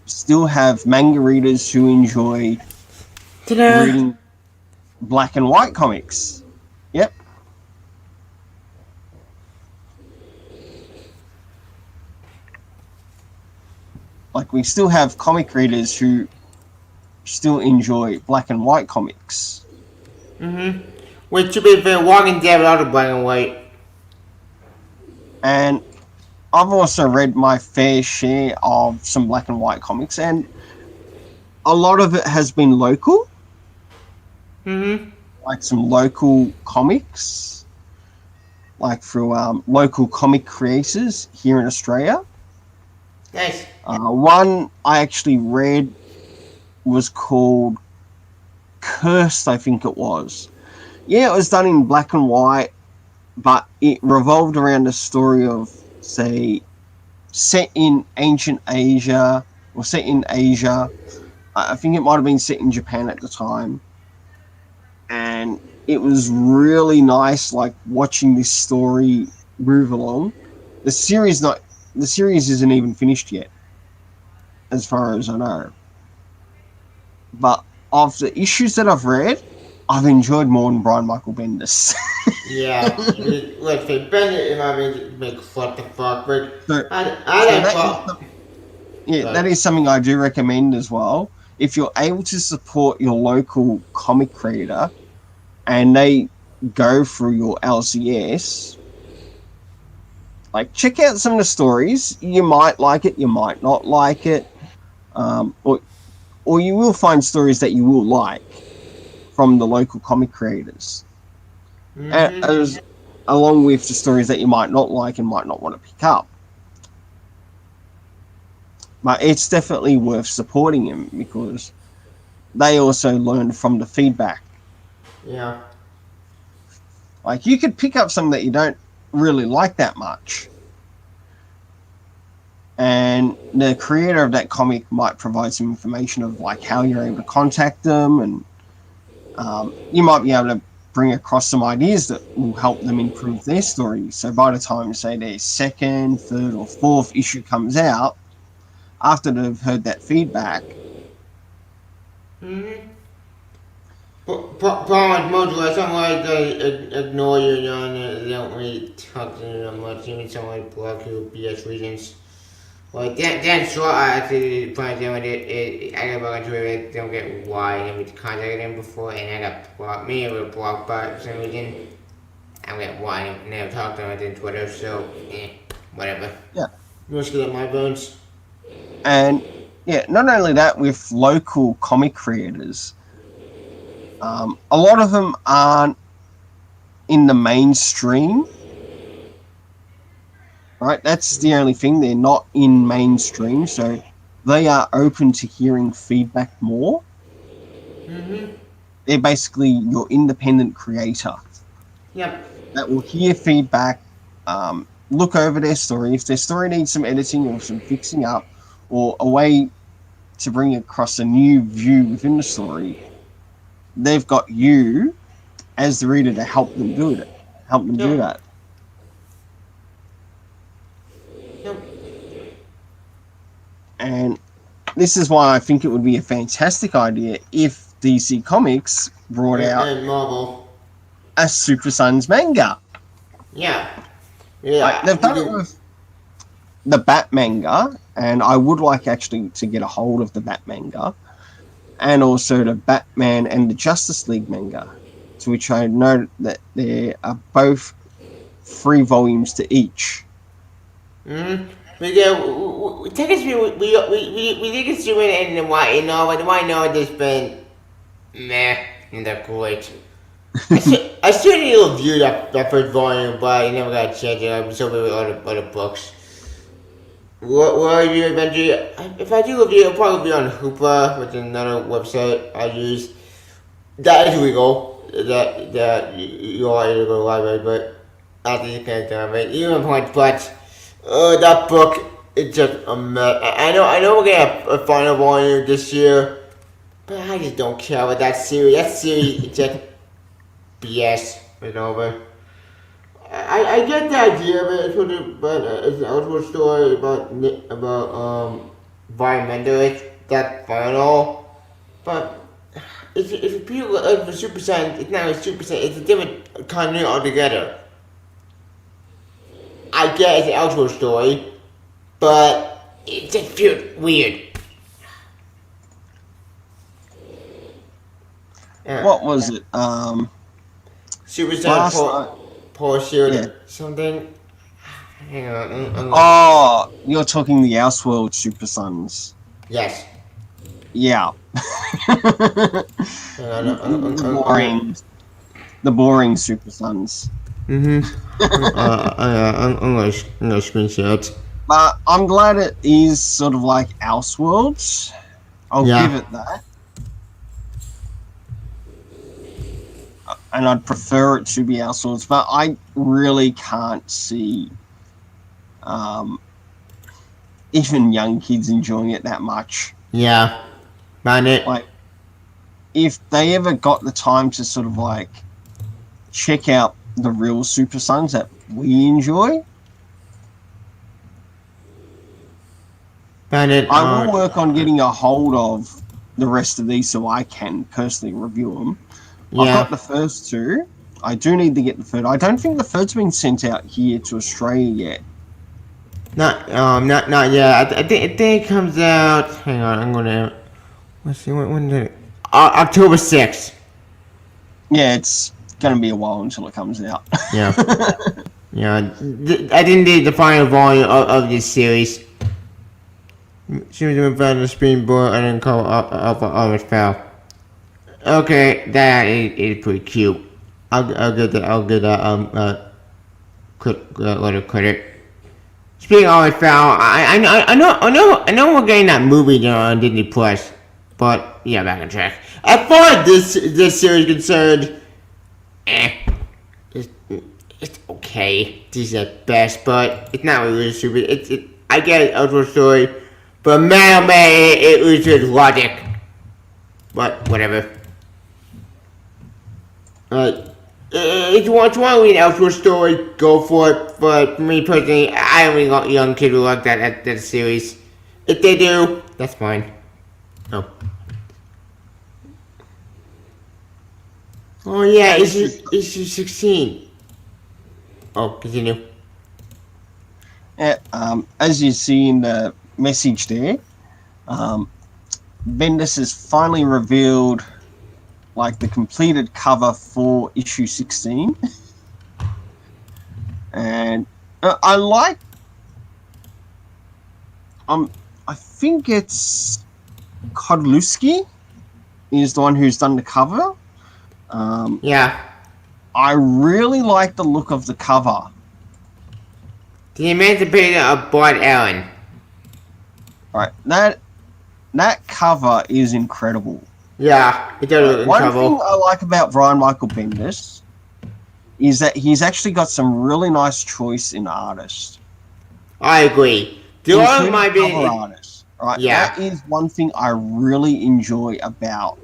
still have manga readers who enjoy reading black and white comics. Yep. Like, we still have comic readers who still enjoy black and white comics. Mm-hmm. Which, to be fair, Walking Dead without the black and white. And I've also read my fair share of some black and white comics, and a lot of it has been local. Mm-hmm. Like some local comics, like through local comic creators here in Australia. Nice. One I actually read was called Cursed, I think it was. Yeah, it was done in black and white, but it revolved around a story of, say, set in ancient Asia or set in Asia. I think it might have been set in Japan at the time, and it was really nice, like watching this story move along. The series not the series isn't even finished yet, as far as I know. But of the issues that I've read, I've enjoyed more than Brian Michael Bendis. Yeah, let's say Bennett, I mean, make what the fuck, but so, I so like that is Bob. that Sorry. is something I do recommend as well. If you're able to support your local comic creator and they go through your LCS, like check out some of the stories. You might like it, you might not like it, um, or or you will find stories that you will like from the local comic creators, Mm-hmm. as along with the stories that you might not like and might not want to pick up. But it's definitely worth supporting him because they also learn from the feedback. Yeah. Like you could pick up something that you don't really like that much, and the creator of that comic might provide some information of like how you're able to contact them, and you might be able to bring across some ideas that will help them improve their story. So by the time, say, their second, third, or fourth issue comes out, after they've heard that feedback, Mm-hmm. Problem with most of someone they ignore you, they don't really talk to you that much. Even someone like block you BS reasons. Well, Dan Shaw actually finds out I got back into it. Don't get why I never contacted him before, and I got blocked. Me, I got blocked by some reason. I don't get why I never talked to him on Twitter. So, whatever. yeah. Let's get up my bones. And yeah, not only that, with local comic creators, a lot of them aren't in the mainstream, right? That's the only thing. They're not in mainstream, so they are open to hearing feedback more. Mm-hmm. They're basically your independent creator Yep. that will hear feedback, look over their story. If their story needs some editing or some fixing up, or a way to bring across a new view within the story, they've got you as the reader to help them do it. Help them do Yep. that. Yep. And this is why I think it would be a fantastic idea if DC Comics brought out And Marvel. a Super Sons manga. Yeah. Like Yeah. they've done it with the Bat manga, and I would like actually to get a hold of the Bat manga, and also the Batman and the Justice League manga, to which I know that there are both 3 volumes to each. Mm-hmm. But yeah, take us through. We think it's doing it in the white, but the white know has been meh, and they're great. I still need to review that first volume, but I never got a chance. I'm so busy with other books. What review eventually? If I do review, it'll probably be on Hooper, which is another website I use. That is legal. That you are able to go to the library, but after you can't do it, even point, but that book it's just a mess. I know we're gonna have a final volume this year, but I just don't care about that series. That series is just BS. It's over. I get the idea of it, but it's an outward story about environmentalists. That's final, but if people like for Super Saiyan, it's not a Super Saiyan. It's a different continuity altogether. I get it's an outward story, but it just feels weird. What was it? Super Saiyan Last night. Paul Shield Yeah. something. Hang on. Oh, you're talking the Elseworld Super Sons. Yes. Yeah. Hang on. The boring Super Sons. I'm gonna screenshot. But I'm glad it is sort of like Elseworlds. I'll Yeah. give it that. and I'd prefer it to be our swords, but I really can't see um, even young kids enjoying it that much. Yeah. Found it. Like, if they ever got the time to sort of like check out the real Super Sons that we enjoy, Found it. I will work on getting a hold of the rest of these so I can personally review them. I've got Yeah. the first two. I do need to get the third. I don't think the third's been sent out here to Australia yet. Not yet. I think it comes out. Hang on, I'm gonna. Let's see when did it? October 6th. Yeah, it's going to be a while until it comes out. Yeah. Yeah. I didn't need the final volume of this series. She was about the springboard and then call up it fell. Okay, that is pretty cute. I'll get that credit. Speaking of it fell, I know we're getting that movie on Disney Plus, but yeah, back on track. As far as this series is concerned, it's okay. This is at best, but it's not really stupid. I get it, ultra story, but man, it was just logic. But whatever. If you want to read an outdoor story, go for it. But for me personally, I don't really want young kids who like that series. If they do, that's fine. Oh. Oh yeah, issue 16. Oh, continue. Yeah, as you see in the message there, Bendis has finally revealed like the completed cover for issue 16. And I like I think it's Kodlewski is the one who's done the cover. Yeah. I really like the look of the cover. The Emancipator of Bart Allen. Right, that cover is incredible. Yeah, it does look One incredible. thing I like about Brian Michael Bendis is that he's actually got some really nice choice in artists. I agree. The art might be cover artists. Right, Yeah. that is one thing I really enjoy about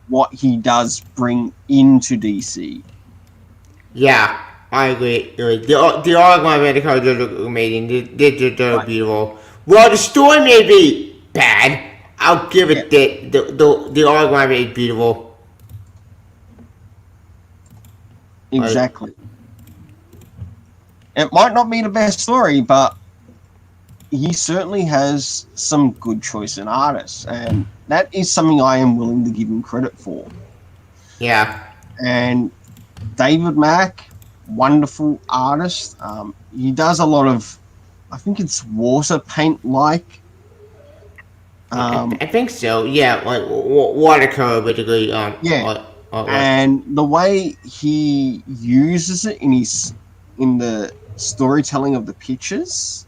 what he does bring into DC. Yeah, I agree. The art might be the colors look amazing. They just look Right. beautiful. Well, the story may be bad. I'll give it the art might be beautiful. Exactly. It might not be the best story, but he certainly has some good choice in artists, and that is something I am willing to give him credit for. Yeah. And David Mack, wonderful artist. He does a lot of, I think it's water paint like. I think so. Yeah, like watercolor, basically. Yeah. And the way he uses it in the storytelling of the pictures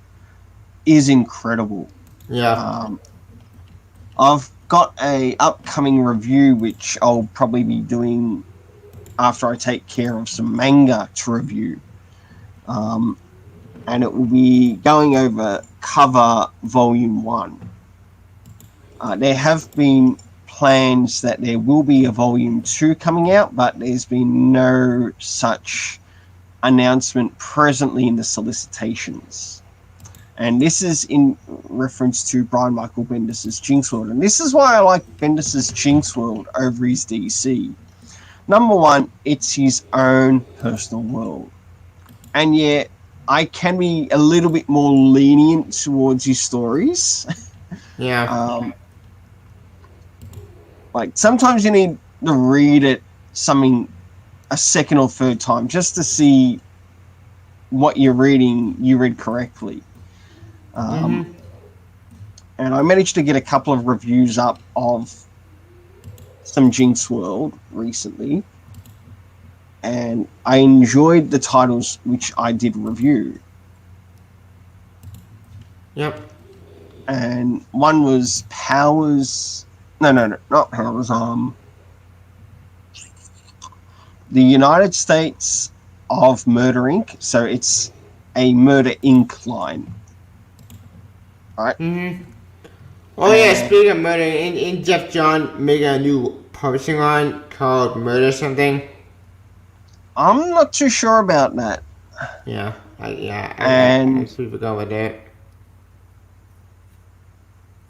is incredible. Yeah. I've got a upcoming review which I'll probably be doing after I take care of some manga to review. And it will be going over cover volume 1. There have been plans that there will be a volume 2 coming out, but there's been no such announcement presently in the solicitations. And this is in reference to Brian Michael Bendis' Jinx World. And this is why I like Bendis' Jinx World over his DC. Number one, it's his own personal world. And yet, I can be a little bit more lenient towards his stories. Yeah. Like, sometimes you need to read it a second or third time just to see what you read correctly. And I managed to get a couple of reviews up of some Jinx World recently, and I enjoyed the titles which I did review. Yep. And one was Powers. No, not Powers. the United States of Murder Inc. So it's a Murder Inc. line, right? Oh yeah, And speaking of murder, in Jeff John making a new publishing line called Murder something. I'm not too sure about that. Yeah, I And should go with that.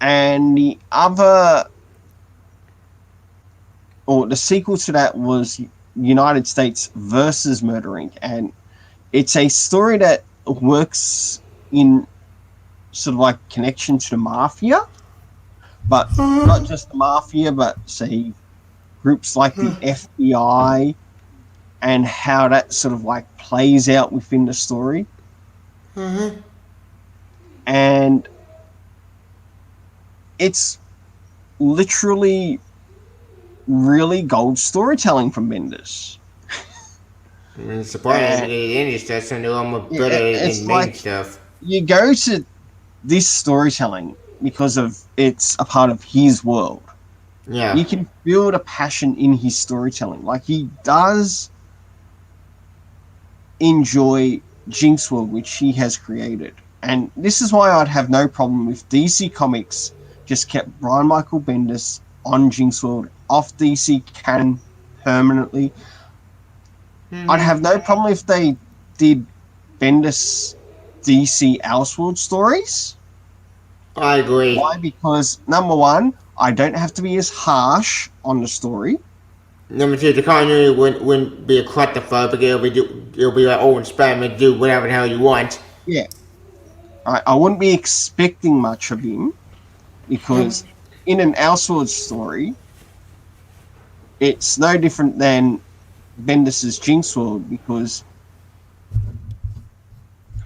the other, or the sequel to that was United States versus Murder Inc. And it's a story that works in sort of like connection to the mafia, but not just the mafia, but say groups like the FBI and how that sort of like plays out within the story. And it's literally really gold storytelling from Bendis. I mean, surprising And the indie stuff, so they're almost better it's in main like stuff. you go to this storytelling because of it's a part of his world. Yeah. You can feel the passion in his storytelling. Like he does enjoy Jinx World, which he has created. And this is why I'd have no problem if DC Comics just kept Brian Michael Bendis on Jinx World off DC canon permanently. I'd have no problem if they did Bendis DC Elseworld stories. I agree. Why? Because number one, I don't have to be as harsh on the story. Number two, the continuity wouldn't be a clusterfuck because it'll be like, oh, Spider-Man do whatever the hell you want. Yeah. I wouldn't be expecting much of him because in an Elseworld story, it's no different than Bendis's Jinx World because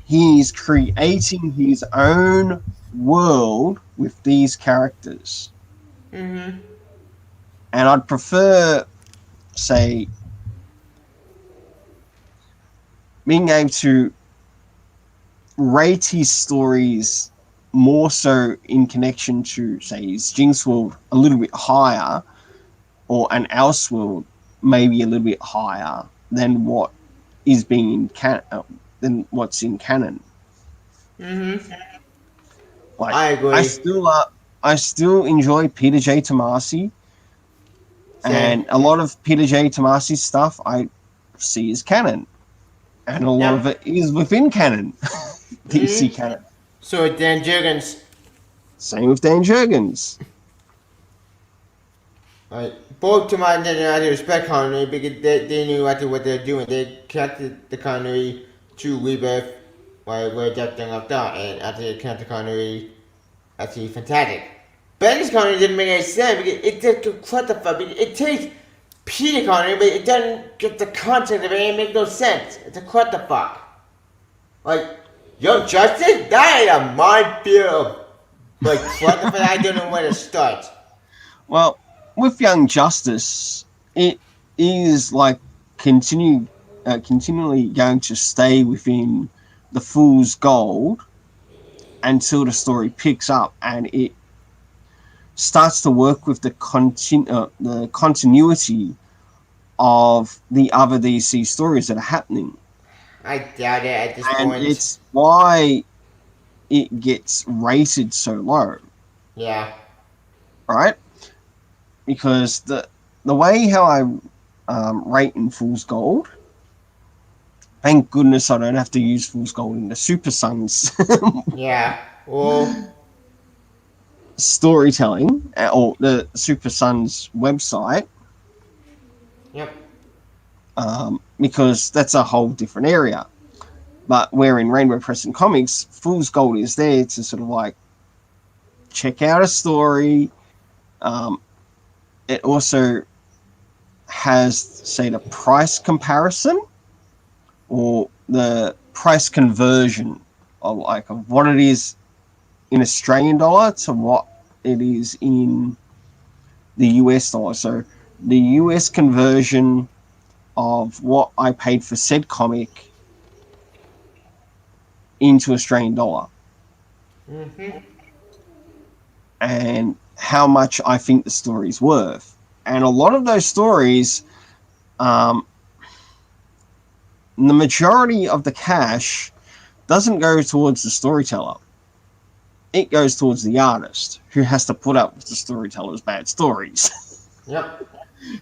he's creating his own world with these characters. And I'd prefer, say, being able to rate his stories more so in connection to, say, his Jinx World a little bit higher, or an Elseworld maybe a little bit higher than what is being in than what's in canon. Like I agree. I still enjoy Peter J. Tomasi, Same. and a lot of Peter J. Tomasi's stuff I see as canon, and a lot of Yep. it is within canon, DC canon. So Dan Jurgens, Same with Dan Jurgens. both to my I respect continuity because they knew actually what they're doing. They connected the continuity to Rebirth, where Jeff Dunn left out, and actually connected the continuity actually fantastic. Ben's continuity didn't make any sense because it just clusterfuck. It takes Peter continuity, but it doesn't get the concept of it. It makes no sense. It's a clusterfuck. Like Young Justice, that ain't a minefield of like clusterfuck. I don't know where to start. Well, with Young Justice, it is like continually going to stay within the Fool's Gold until the story picks up and it starts to work with the continuity of the other DC stories that are happening. I doubt it at this And point. it's why it gets rated so low, Yeah. right? Because the way how I rate in Fool's Gold, thank goodness I don't have to use Fool's Gold in the Super Sons Yeah. Well. storytelling or the Super Sons website, Yep. because that's a whole different area. But where in Rainbow Press and Comics, Fool's Gold is there to sort of like check out a story. It also has, say, the price comparison or the price conversion of like of what it is in Australian dollar to what it is in the US dollar. So the US conversion of what I paid for said comic into Australian dollar. And how much I think the story's worth. And a lot of those stories, the majority of the cash doesn't go towards the storyteller. It goes towards the artist, who has to put up with the storyteller's bad stories. Yep.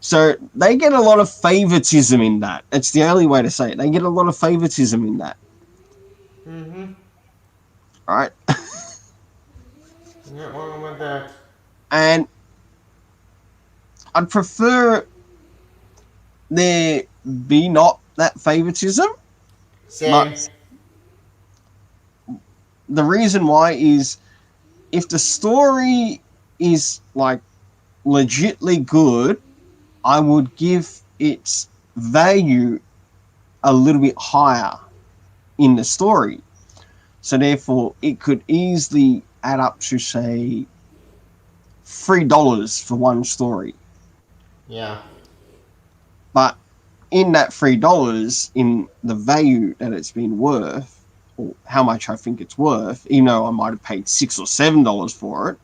So they get a lot of favoritism in that. It's the only way to say it. They get a lot of favoritism in that. Mm-hmm. All right. Not wrong with that. And I'd prefer there be not that favoritism, Same. but the reason why is if the story is like legitly good, I would give its value a little bit higher in the story. So therefore, it could easily add up to say $3 for one story. Yeah. But in that $3, in the value that it's been worth, or how much I think it's worth, even though I might have paid $6 or $7 for it,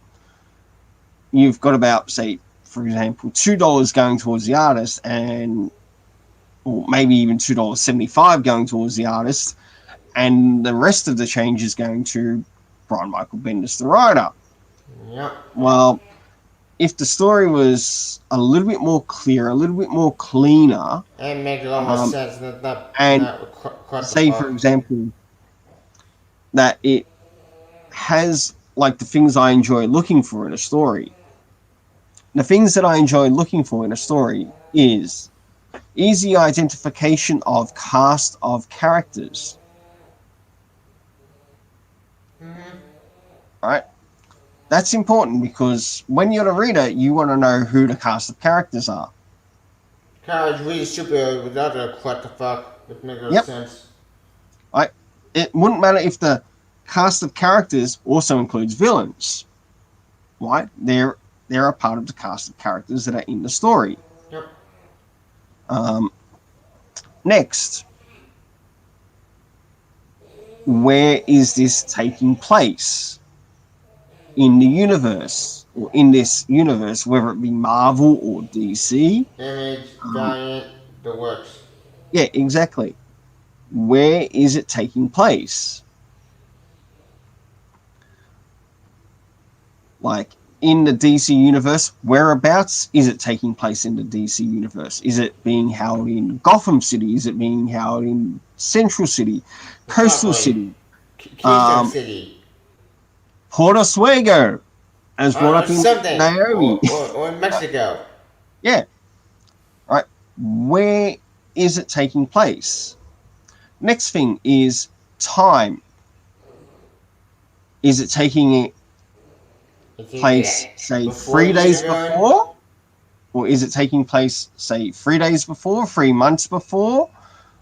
you've got about, say, for example, $2 going towards the artist, and or maybe even $2.75 going towards the artist, and the rest of the change is going to Brian Michael Bendis, the writer. Yep. Well, if the story was a little bit more clear, a little bit more cleaner, And make a lot more sense. Not and what the say, for fuck. example, that it has like the things I enjoy looking for in a story. The things that I enjoy looking for in a story is easy identification of cast of characters. Mm-hmm. Right? That's important because when you're a reader, you want to know who the cast of characters are. Kind of really stupid without a what the fuck. It makes no Yep. sense. Right? It wouldn't matter if the cast of characters also includes villains. Right? They're a part of the cast of characters that are in the story. Yep. Next, where is this taking place in the universe, or in this universe, whether it be Marvel or DC? Image, Valiant, the works. Yeah, exactly. Where is it taking place? Like in the DC universe, whereabouts is it taking place in the DC universe? Is it being held in Gotham City? Is it being held in Central City, Coastal Exactly. City, Keystone City. Port Oswego, as brought Or up in something. Naomi? Or in Mexico. Yeah, right. Where is it taking place? Next thing is time. Is it taking It's either place, say, before 3 days Univision. before? Or is it taking place, say, 3 days before, 3 months before?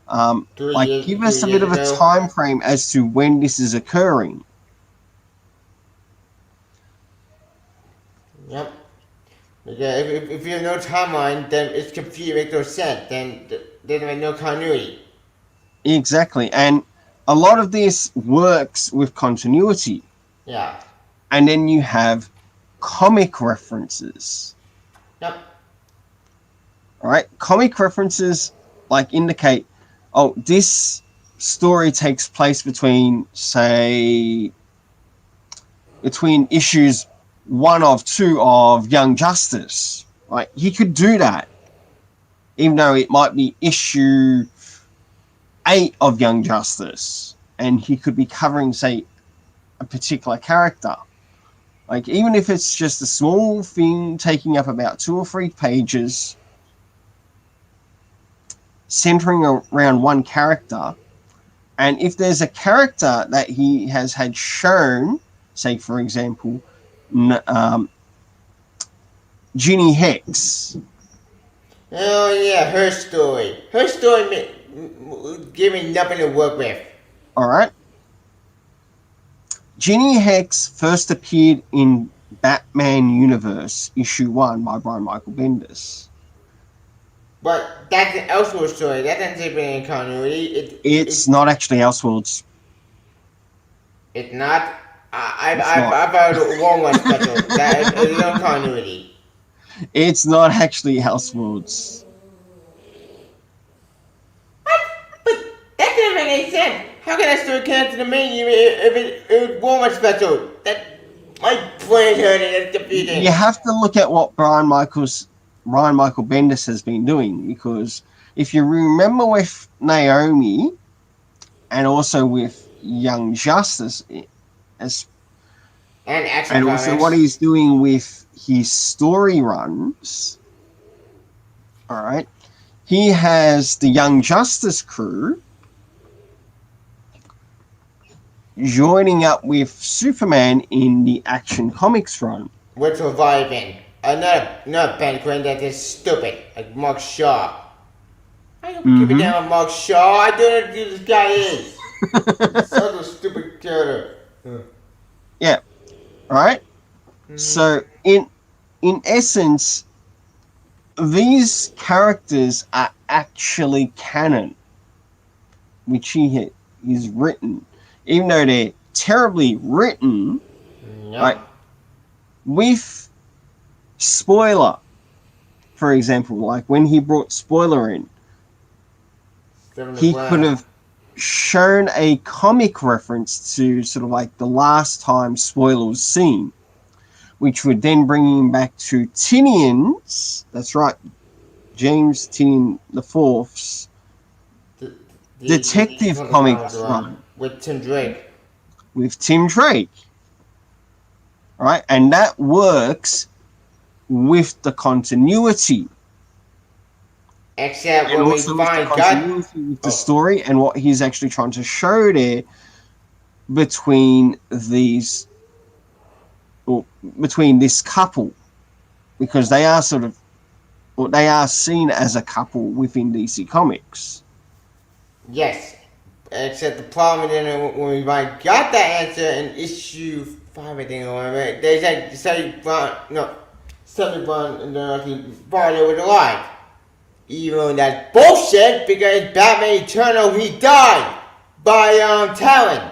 Like, give 2 us a bit years of a ago. time frame as to when this is occurring. Yep. Because if you have no timeline, then it's confused, makes no sense. Then there's no continuity. Exactly. And a lot of this works with continuity. Yeah. And then you have comic references. Yep. All right. Comic references like indicate, oh, this story takes place between, say, between issues 1 of 2 of Young Justice. Right. He could do that, even though it might be issue 8 of Young Justice, and he could be covering, say, a particular character. Like, even if it's just a small thing taking up about 2 or 3 pages, centering around one character, and if there's a character that he has had shown, say, for example, Ginny Hex, Oh yeah, her story. Her story gave me nothing to work with. all right? Ginny Hex first appeared in Batman Universe, issue 1 by Brian Michael Bendis. But that's an Elseworld story. That doesn't take any continuity. It's not actually Elseworlds. It's not. It's not. I've heard a Walmart special. That is no continuity. It's not actually Elseworlds. How can I still cancel the menu if it was special? That my brain hurting. That's You defeating. have to look at what Brian Michael Bendis has been doing, because if you remember with Naomi and also with Young Justice, as And Action and also what Comics. he's doing with his story runs, all right, he has the Young Justice crew joining up with Superman in the Action Comics run. We're surviving. Another Ben Quinn that is stupid. Like Mark Shaw. I don't give a Mm-hmm. damn Mark Shaw. I don't know who this guy is. Such a stupid character. Yeah, all right. So in essence, these characters are actually canon, which he's written, even though they're terribly written, right? Yep. With Spoiler, for example, like when he brought Spoiler in, Steven he could LeBlanc. have shown a comic reference to sort of like the last time Spoiler was seen, which would then bring him back to Tinian's. That's right, James Tinian the Fourth's The, Detective Comics run with Tim Drake. with Tim Drake. All right, and that works with the continuity, Except and when we also with the find God. continuity with the story and what he's actually trying to show there between these, or between this couple, because they are sort of, or they are seen as a couple within DC Comics. Yes. Except the problem is when we got that answer in issue 5, I think, or whatever, they say Brown, no, Stephanie Brown, and then actually Barlow was alive. Even though that's bullshit, because Batman Eternal, he died by Talon.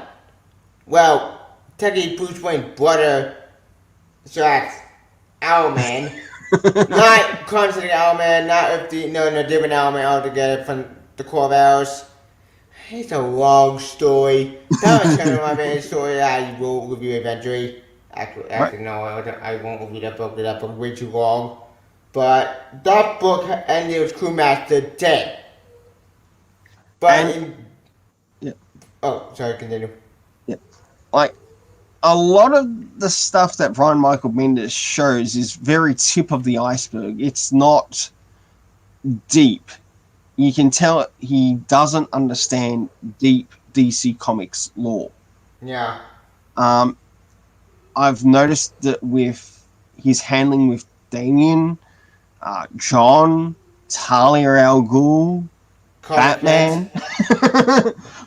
Well, technically Bruce Wayne's brother, so that's Owlman. Not constantly Owlman, not with the, no, different Owlman altogether from the Corvallis. It's a long story. That was kind of my main story that I will review eventually. Right. No, I won't review that book. That book is way too long. But that book ended with Crewmaster dead. But And yeah, oh, sorry, continue. yeah, like a lot of the stuff that Brian Michael Bendis shows is very tip of the iceberg. It's not deep. You can tell he doesn't understand deep DC Comics lore. Yeah. I've noticed that with his handling with Damien, John, Talia al Ghul, Batman.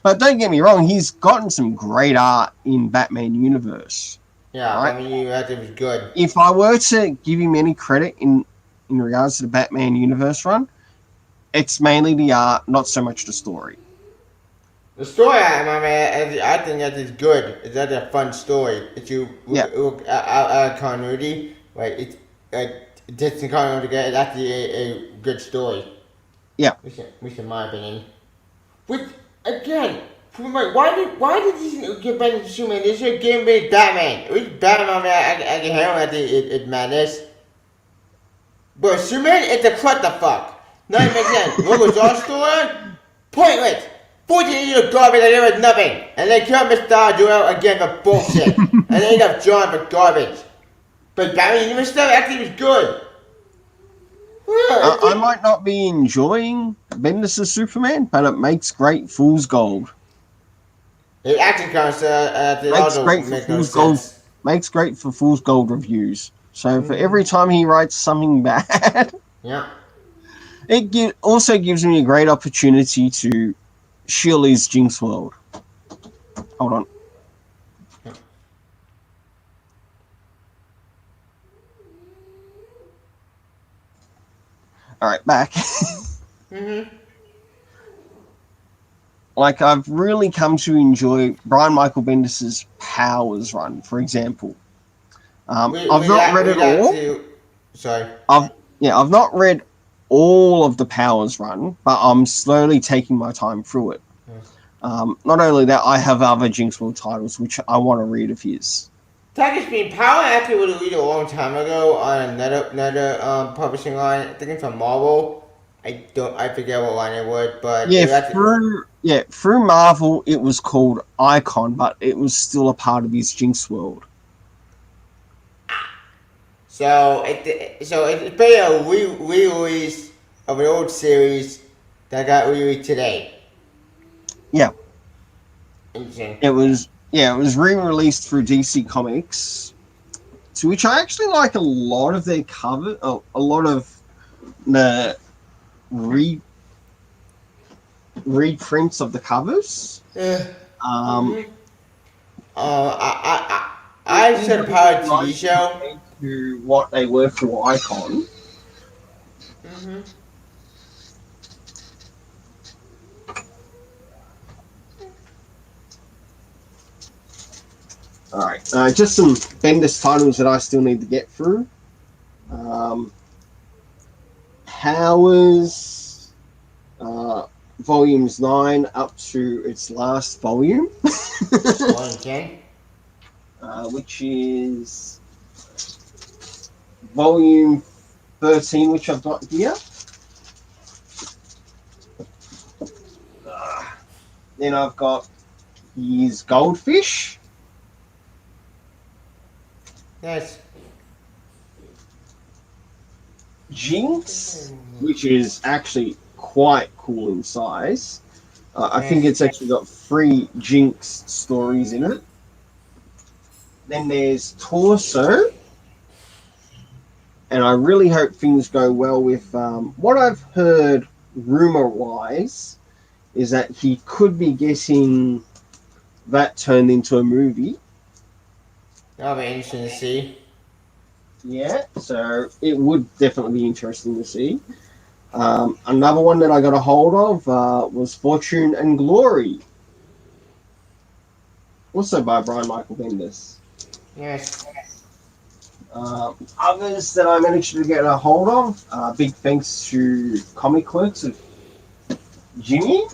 But don't get me wrong, he's gotten some great art in Batman Universe. Yeah, Right? I mean, it was good. If I were to give him any credit in regards to the Batman Universe run, it's mainly the art, not so much the story. The story, my man, I think that is good. It's not a fun story. If you look at continuity, right? It's distant continuity together. It's actually a good story. Yeah. At least in my opinion. Which again, why did these get back to Superman? They should give me Batman. It was Batman, man. I can handle it madness. But Superman, it's a what the fuck. Not even make sense. What was our story? Pointless. 14 years of garbage and there was nothing. And they killed Mr. Joel again for bullshit. And they ended up John for garbage. But Batman Universe stuff actually was good. I might not be enjoying Bendis' Superman, but it makes great Fool's Gold. The action comes Makes great for make no Fool's Gold. sense. Makes great for Fool's Gold reviews. So for every time he writes something bad, Yeah. it also gives me a great opportunity to shill his Jinx World. Hold on. All right, back. Like, I've really come to enjoy Brian Michael Bendis' Powers run, for example. I've not read it all. Sorry. I've not read all of the Powers run, but I'm slowly taking my time through it. Not only that, I have other Jinx World titles which I want to read of his. Package Bean Power I actually would have read a long time ago on another publishing line. I think it's from Marvel. I forget what line it was, but Yeah, it actually through Marvel, it was called Icon, but it was still a part of his Jinx World. it's basically a re-release of an old series that got re-released today. Yeah, Interesting. it was re-released through DC Comics, to which I actually like a lot of their cover, a lot of the re reprints of the covers. Uh, Um, mm-hmm. I said a Power TV nice show. compared to what they were through Icon. Mm-hmm. All right, just some Bendis titles that I still need to get through. Um, Powers, volumes 9 up to its last volume, 1 and 10. which is volume 13, which I've got here. Then I've got his Goldfish, Yes. Jinx, which is actually quite cool in size. I think Yes. it's actually got 3 Jinx stories in it. Then there's Torso, and I really hope things go well with what I've heard rumor wise is that he could be getting that turned into a movie. That'll be interesting to see. Yeah, so it would definitely be interesting to see. Another one that I got a hold of was Fortune and Glory, also by Brian Michael Bendis. Yes. Others that I managed to get a hold of, big thanks to Comic Works of Jimmy,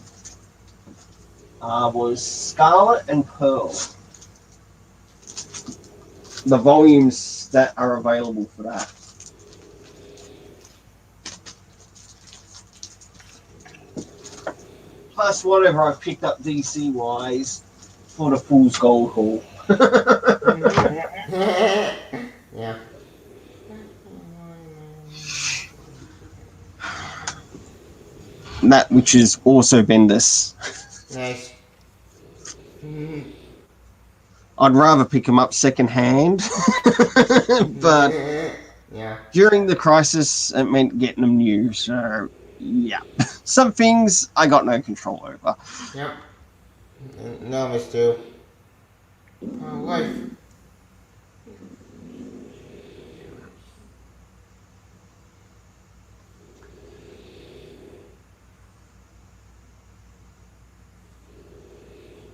was Scarlet and Pearl. The volumes that are available for that. Plus whatever I've picked up DC wise for the Fool's Gold Haul. Yeah. That which is also Bendis. Nice. I'd rather pick them up secondhand, but Yeah. during the crisis, it meant getting them new. So, yeah. Some things I got no control over. Yep. No, Mister. Life.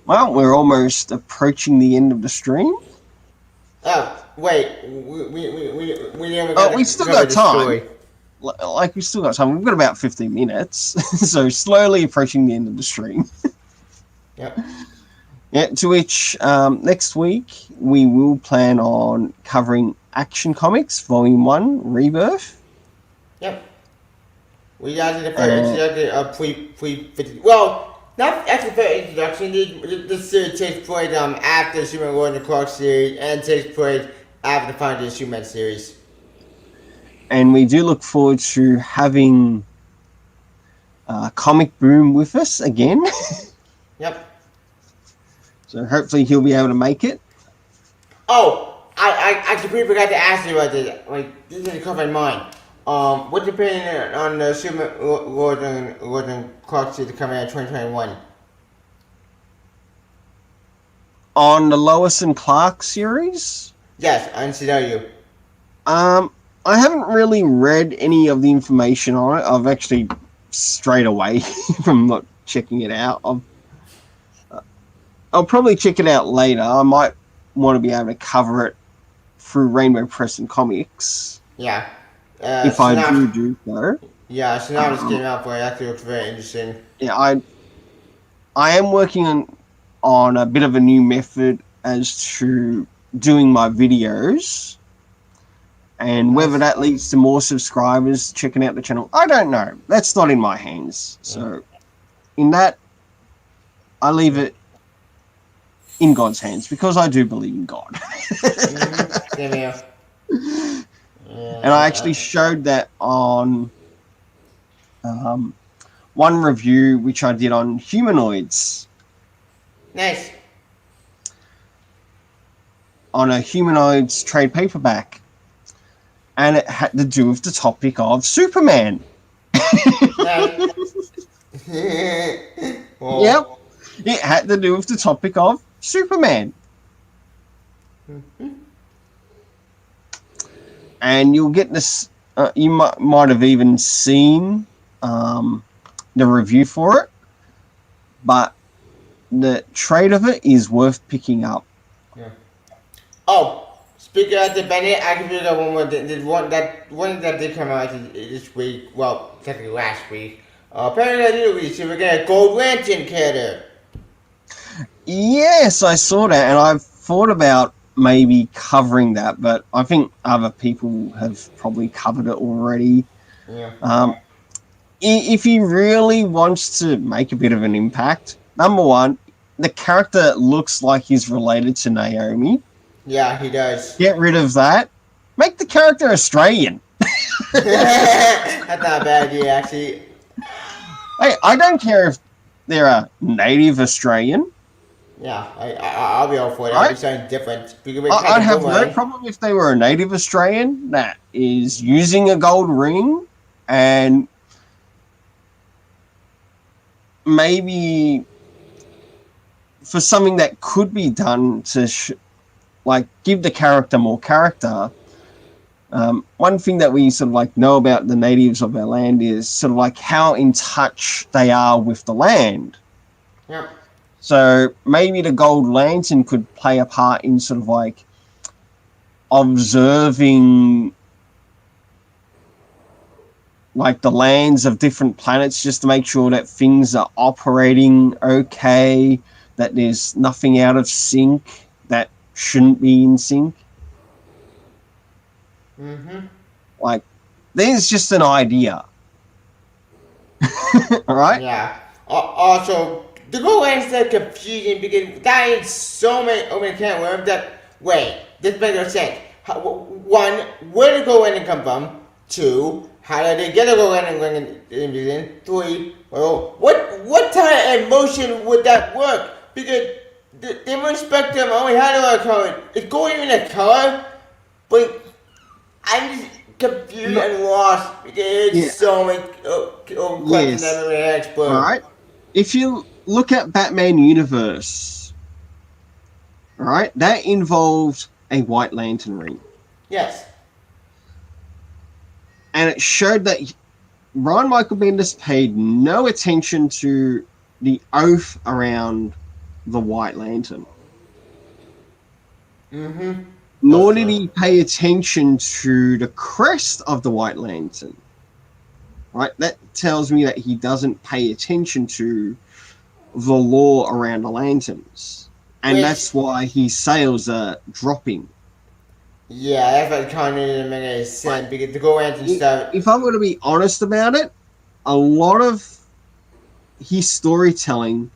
Well, we're almost approaching the end of the stream. Oh, wait. We never got We to still cover got the time. story. Like, we've still got time. We've got about 15 minutes. So, slowly approaching the end of the stream. Yep. Yeah, to which next week we will plan on covering Action Comics Volume 1 Rebirth. Yep. We got the first introduction of well, not actually first introduction. This series takes place after the Superman Lord and the Clark series and takes place after the Final Superman series. And we do look forward to having Comic Boom with us again. Yep. So hopefully he'll be able to make it. Oh, I completely forgot to ask you about this. Like, this is covering mine. What's your opinion on the Superman Lord and Clark series coming out in 2021? On the Lois and Clark series, Yes, on CW. I haven't really read any of the information on it. I've actually strayed away from not checking it out. I'll probably check it out later. I might want to be able to cover it through Rainbow Press and Comics. Yeah. If I do so. Yeah, synopsis came out for it. Actually looks very interesting. Yeah, I am working on a bit of a new method as to doing my videos, and whether Nice. that leads to more subscribers checking out the channel, I don't know. That's not in my hands. Yeah. So, in that, I leave Yeah. it in God's hands because I do believe in God. Same here. And I Yeah. actually showed that on um, one review which I did on humanoids, Nice. on a humanoids trade paperback. And it had to do with the topic of Superman. Nice. Yep. Well, It had to do with the topic of Superman. And you'll get this, you might have even seen the review for it, but the trade of it is worth picking up. yeah. Oh, speaking of the Bennett, I can figure out one more. One that did come out this week. Well, technically last week. Apparently, so we're getting a Gold Lantern character. Yes, I saw that, and I've thought about maybe covering that, but I think other people have probably covered it already. Yeah. If he really wants to make a bit of an impact, number one, the character looks like he's related to Naomi. Yeah, he does. Get rid of that. Make the character Australian. That's not a bad idea, actually. Hey, I don't care if they're a native Australian. Yeah, I'll be all for it. I'll Right? be something different. We can make I'd have good no money. problem if they were a native Australian that is using a gold ring and maybe for something that could be done to give the character more character. One thing that we sort of like know about the natives of our land is sort of like how in touch they are with the land. Yeah. So maybe the Gold Lantern could play a part in sort of like observing like the lands of different planets just to make sure that things are operating okay, that there's nothing out of sync that shouldn't be in sync. Mm-hmm. Like, there's just an idea. All right? Yeah. Also, the Gold Lantern's confusing because that is so many can worms that wait, this makes no sense. One, where did the Gold Lantern come from? Two, how did they get a Gold Lantern in? Three, well, what type of emotion would that work? Because the moon spectrum only had a lot of color. Is gold even a color? But I'm just confused and lost because there's so many questions that I'm gonna explore. All right. If you look at Batman Universe, all right, that involved a White Lantern ring. Yes. And it showed that Brian Michael Bendis paid no attention to the oath around the White Lantern. Mm-hmm. Nor did he pay attention to the crest of the White Lantern. Right? That tells me that he doesn't pay attention to the lore around the lanterns. And that's why his sales are dropping. Yeah, that's what kind of made sense because the Gold Lantern stuff. If I'm going to be honest about it, a lot of his storytelling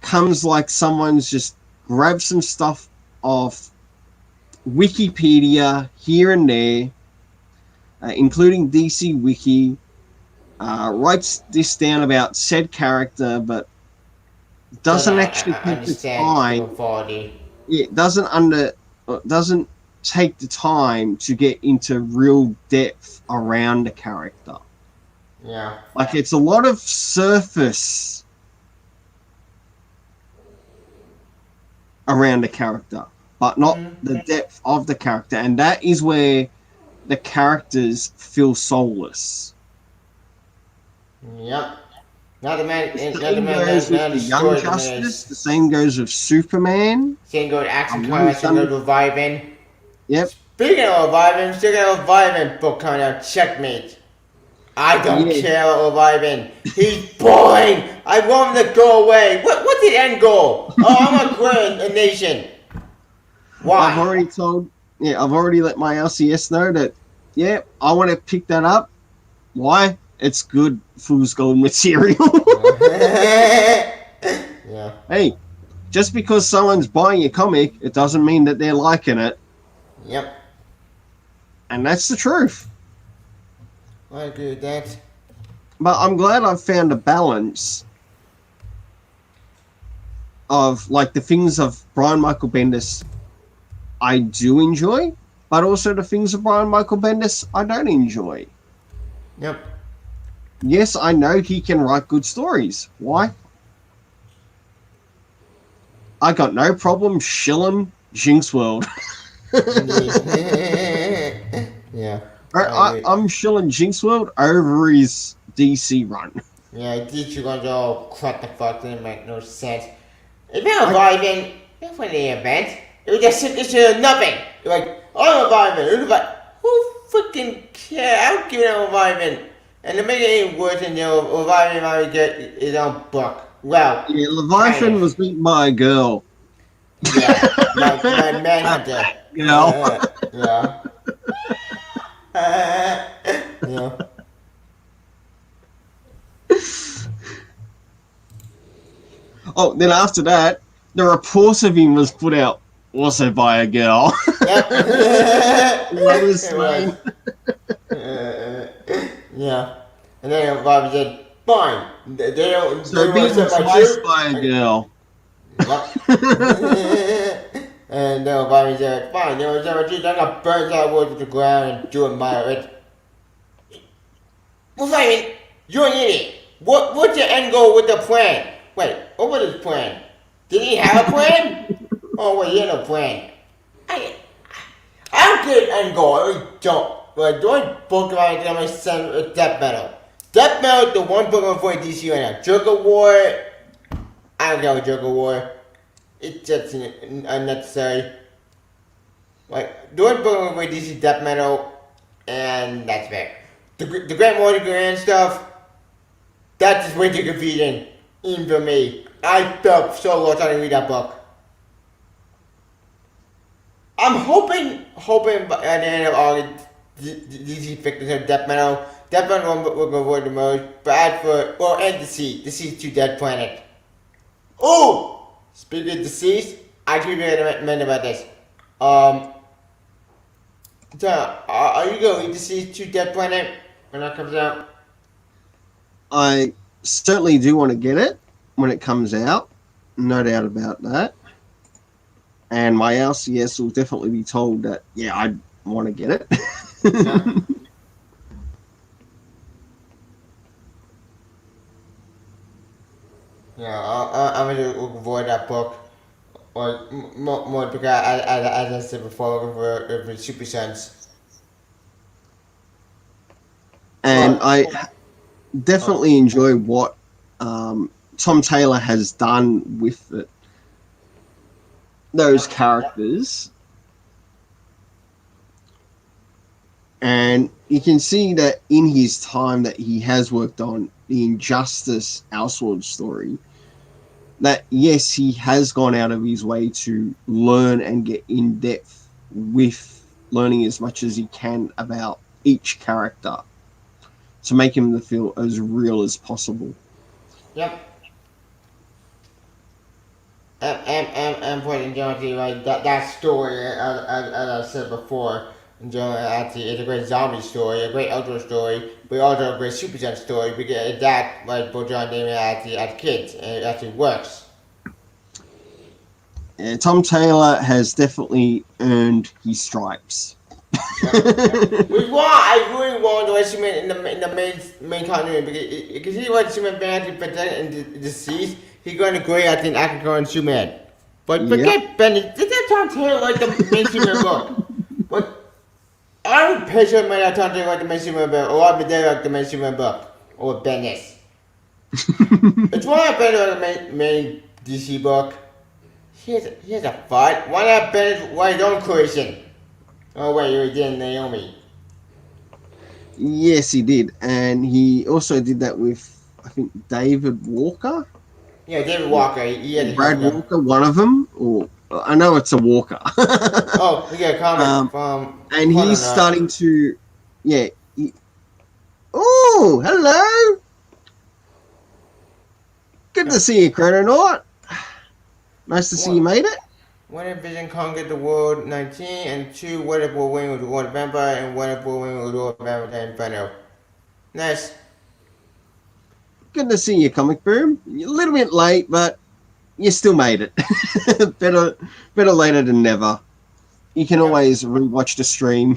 comes like someone's just grabbed some stuff off Wikipedia here and there, including DC Wiki, writes this down about said character, but doesn't actually take the time. It doesn't take the time to get into real depth around the character. Yeah. Like it's a lot of surface around the character, but not the depth of the character, and that is where the characters feel soulless. Yep. Not the man. The Not the same man. goes Not with the the Young story. Justice. The same goes with Superman. Same goes with Action One Comics. Same done- goes with Vivin. Yep. Speaking of Vivin, still got a Vivin book coming out. Checkmate. I don't Yeah, care about Ivan. He's boring. I want him to go away. What's the end goal? Oh, I'm a grand a nation. I've Why? already told. Yeah, I've already let my LCS know that. Yeah, I want to pick that up. Why? It's good fool's gold material. Yeah. Hey, just because someone's buying your comic, it doesn't mean that they're liking it, Yep. and that's the truth. I agree with that. But I'm glad I've found a balance of like the things of Brian Michael Bendis I do enjoy, but also the things of Brian Michael Bendis I don't enjoy. Yep. Yes, I know he can write good stories. Why? I got no problem shilling Jinx World. Indeed. Yeah. I agree. I'm shilling Jinx World over his DC run. Yeah, these two guys all crap the fuck didn't make no sense. If you're I, reviving, that's when the event. It was just simply nothing. You're like, I'm reviving. It was like, who freaking care? I don't give a reviving. And to make it even worse, reviving might get his own book. Well, yeah, kind Leviathan of. was beaten by a girl. Yeah, my manhunter. Girl. Yeah. Yeah. Oh, then after that, the report of him was put out also by a girl. Yep. What was It was. slain. Yeah. And then Bobby said, fine. They So want to beaten set my twice shoe. by a girl. Yep. And then Bobby said, fine. They want to set my shoe. Then I burnt that wood to the ground and do admire it. Well, Simon, you're an idiot. What's your end goal with the plan? Wait, what was his plan? Did he have a plan? Oh, wait, he had a plan. I, I don't get an end goal. I really don't. But the only book I can send is Death Metal. Death Metal is the one book I'm avoiding DC right now. Joker War, I don't know Joker War. It's just unnecessary. Like, the one book I'm avoiding DC is Death Metal, and that's fair. The Grant Morgan Grand stuff, that's just way too confusing, even for me. I felt so lost trying to read that book. I'm hoping by the end of August, DC fixes her Death Metal. Death Metal will avoid the most, but as for, well, and Deceased 2 Dead Planet. Oh! Speaking of Deceased, I should recommend about this. So, are you going to Deceased 2 Dead Planet when that comes out? I certainly do want to get it when it comes out. No doubt about that. And my LCS will definitely be told that, yeah, I want to get it. Yeah. Yeah, I'm going to avoid that book. Or more because, as I said before, looking for Super Sense. And But, I definitely enjoy what Tom Taylor has done with it, those characters. And you can see that in his time that he has worked on the Injustice Elseworld story, that yes, he has gone out of his way to learn and get in depth with learning as much as he can about each character to make him feel as real as possible. yep. And for the Jonesy, like that story, as I said before, Jones actually is a great zombie story, a great outdoor story, but also a great Super Sense story. We can adapt like both John and Damien actually as kids, and it actually works. Yeah, Tom Taylor has definitely earned his stripes. Yep. Which is why I really want to watch Superman in the main continuity because he watched Superman Vanity Protect and Deceased. He's going to great I think acting on Superman. But Yep. forget Benny. Did that Tom Taylor like the main Superman book? But I'm pretty sure might not Tom Taylor like the main Superman book, or I've been there like the main Superman book, or Bendis. It's why I better like the main DC book. Here's a fight. Why not Bendis write his own creation? Oh wait, you did Naomi. Yes, he did, and he also did that with I think David Walker Yeah, David or Walker. He had to help Brad them. Walker, one of them, or I know it's a Walker. Oh, we got a comment um, from and he's Corner. starting to, yeah. Oh, hello! Good to see you, Chrononaut. Nice to see you What? made it. What if Vision conquered the world 19? And 2, what if Wolverine was Lord Vampire? And what if Wolverine was Lord Vampire Inferno? Nice. Good to see you, Comic Boom. You're a little bit late, but you still made it. better later than never. You can Yep. always rewatch the stream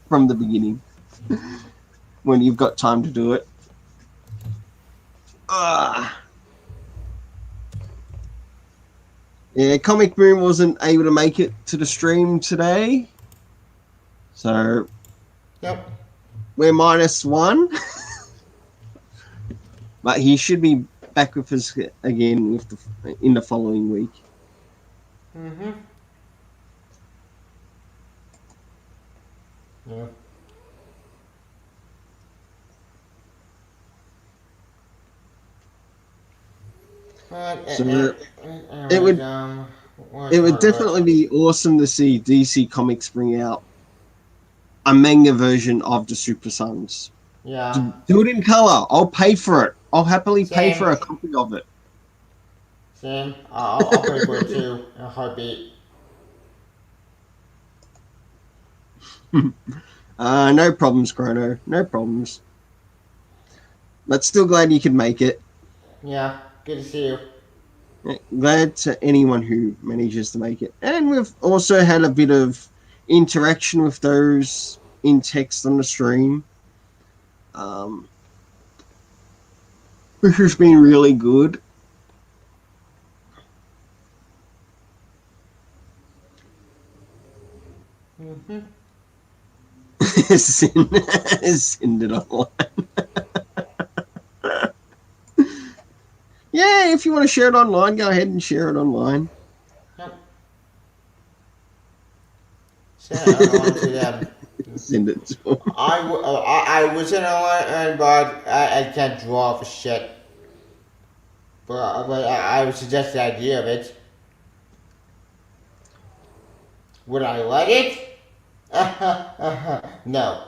from the beginning when you've got time to do it. Ah. Yeah, Comic Boom wasn't able to make it to the stream today. So Yep. we're -1. But he should be back with us again in the following week. Mm-hmm. Yeah. But, So it anyways, would what it would about definitely be awesome to see DC Comics bring out a manga version of the Super Sons. yeah. Do it in color. I'll pay for it. I'll happily pay Same. for a copy of it. Same. I'll pay for it too. In a heartbeat. No problems, Chrono. No problems. But still glad you could make it. Yeah. Good to see you. Glad to anyone who manages to make it. And we've also had a bit of interaction with those in text on the stream, which has been really good. Mm-hmm. Send it online. Yeah, if you want to share it online, go ahead and share it online. Yep. Send it on to them. Send it to them. I was in on, but I can't draw for shit. But I would suggest the idea of it. Would I like it? No.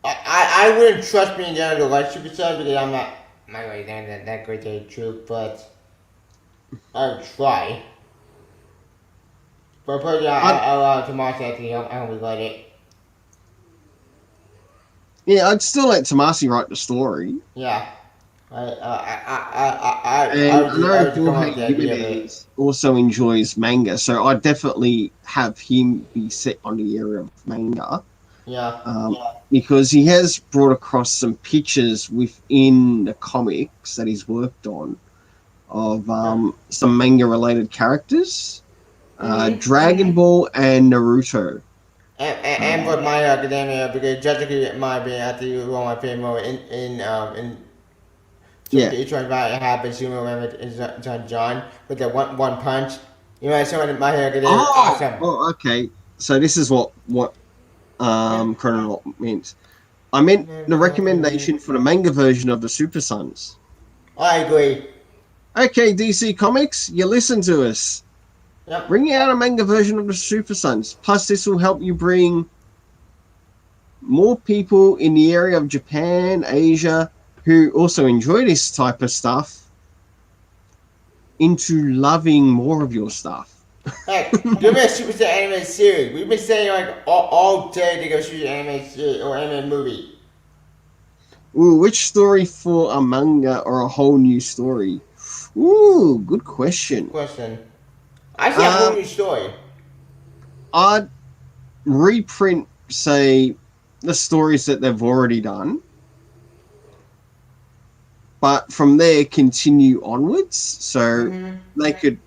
I wouldn't trust being down to like Super Sub because I'm not really that great to tell you the truth, but I would try. But personally, I'll allow Tomasi to help me write it. Yeah, I'd still let Tomasi write the story. Yeah. And I I know would come up Jorge with the idea of it. Jimenez also enjoys manga, so I'd definitely have him be set on the area of manga. Yeah. Because he has brought across some pictures within the comics that he's worked on of Yep. some manga related characters, Mm-hmm. Dragon Ball and Naruto. And Um, for My Hero Academia because Jessica might be actually one of my favorite moments in so yeah. each one about it happens. You remember it's John with the one punch. You know, someone in My Hero Academia, awesome. Okay. So this is what Yep. Chrononaut meant. I meant the recommendation for the manga version of the Super Sons. I agree. Okay, DC Comics, you listen to us. Yep. Bring out a manga version of the Super Sons. Plus, this will help you bring more people in the area of Japan, Asia, who also enjoy this type of stuff into loving more of your stuff. Heck, give me a Super Saiyan animated series. We've been saying like all day to go shoot an animated series or animated movie. Ooh, which story for a manga or a whole new story? Ooh, good question. Question. I see a whole Um, new story. I'd reprint, say, the stories that they've already done, but from there continue onwards. So Mm-hmm. they could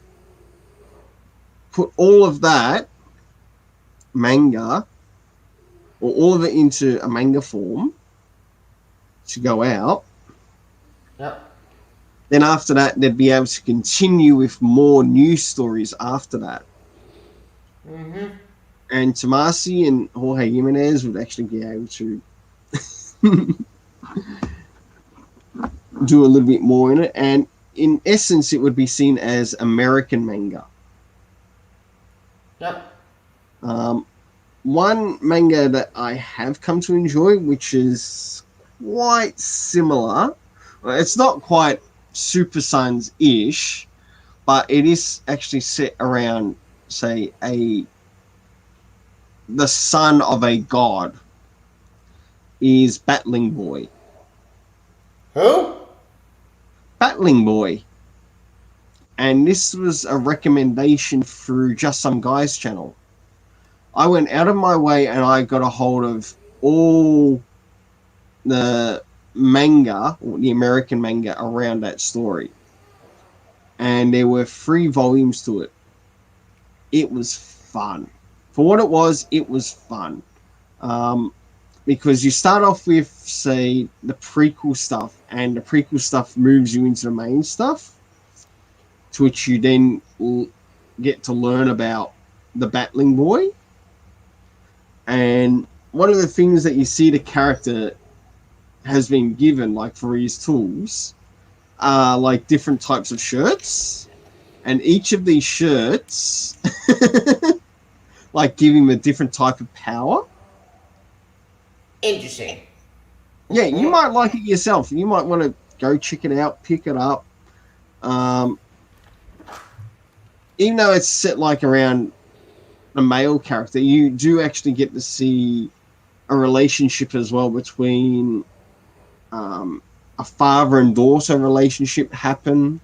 put all of that manga or all of it into a manga form to go out. Yep. Then after that, they'd be able to continue with more new stories after that. Mm-hmm. and Tomasi and Jorge Jimenez would actually be able to do a little bit more in it. And in essence, it would be seen as American manga. Yep. One manga that I have come to enjoy, which is quite similar. It's not quite Super Sons ish, but it is actually set around, say, the son of a god. Is Battling Boy. Who? Battling Boy. And this was a recommendation through Just Some Guys channel. I went out of my way and I got a hold of all the manga, or the American manga, around that story. And there were 3 volumes to it. It was fun. For what it was fun. Because you start off with, say, the prequel stuff, and the prequel stuff moves you into the main stuff, to which you then get to learn about the Battling Boy. And one of the things that you see the character has been given, like for his tools, are like different types of shirts. And each of these shirts like give him a different type of power. Interesting. Yeah, you might like it yourself. You might want to go check it out, pick it up. Even though it's set like around a male character, you do actually get to see a relationship as well between a father and daughter relationship happen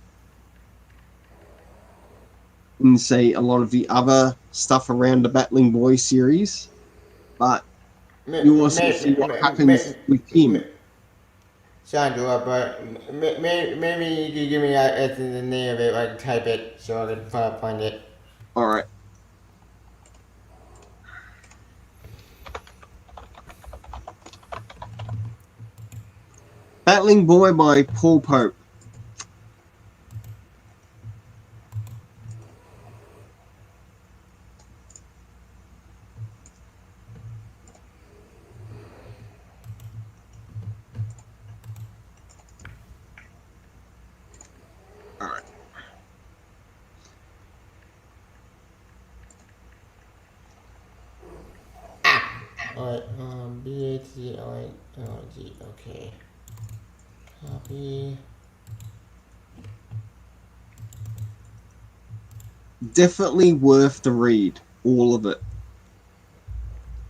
in, say, a lot of the other stuff around the Battling Boy series. But you also see what happens with him. Sandra, but maybe you could give me the name of it, like type it, so I can find it. All right. Battling Boy by Paul Pope. All right. Alright, BATLIG, okay. Copy. Definitely worth the read, all of it.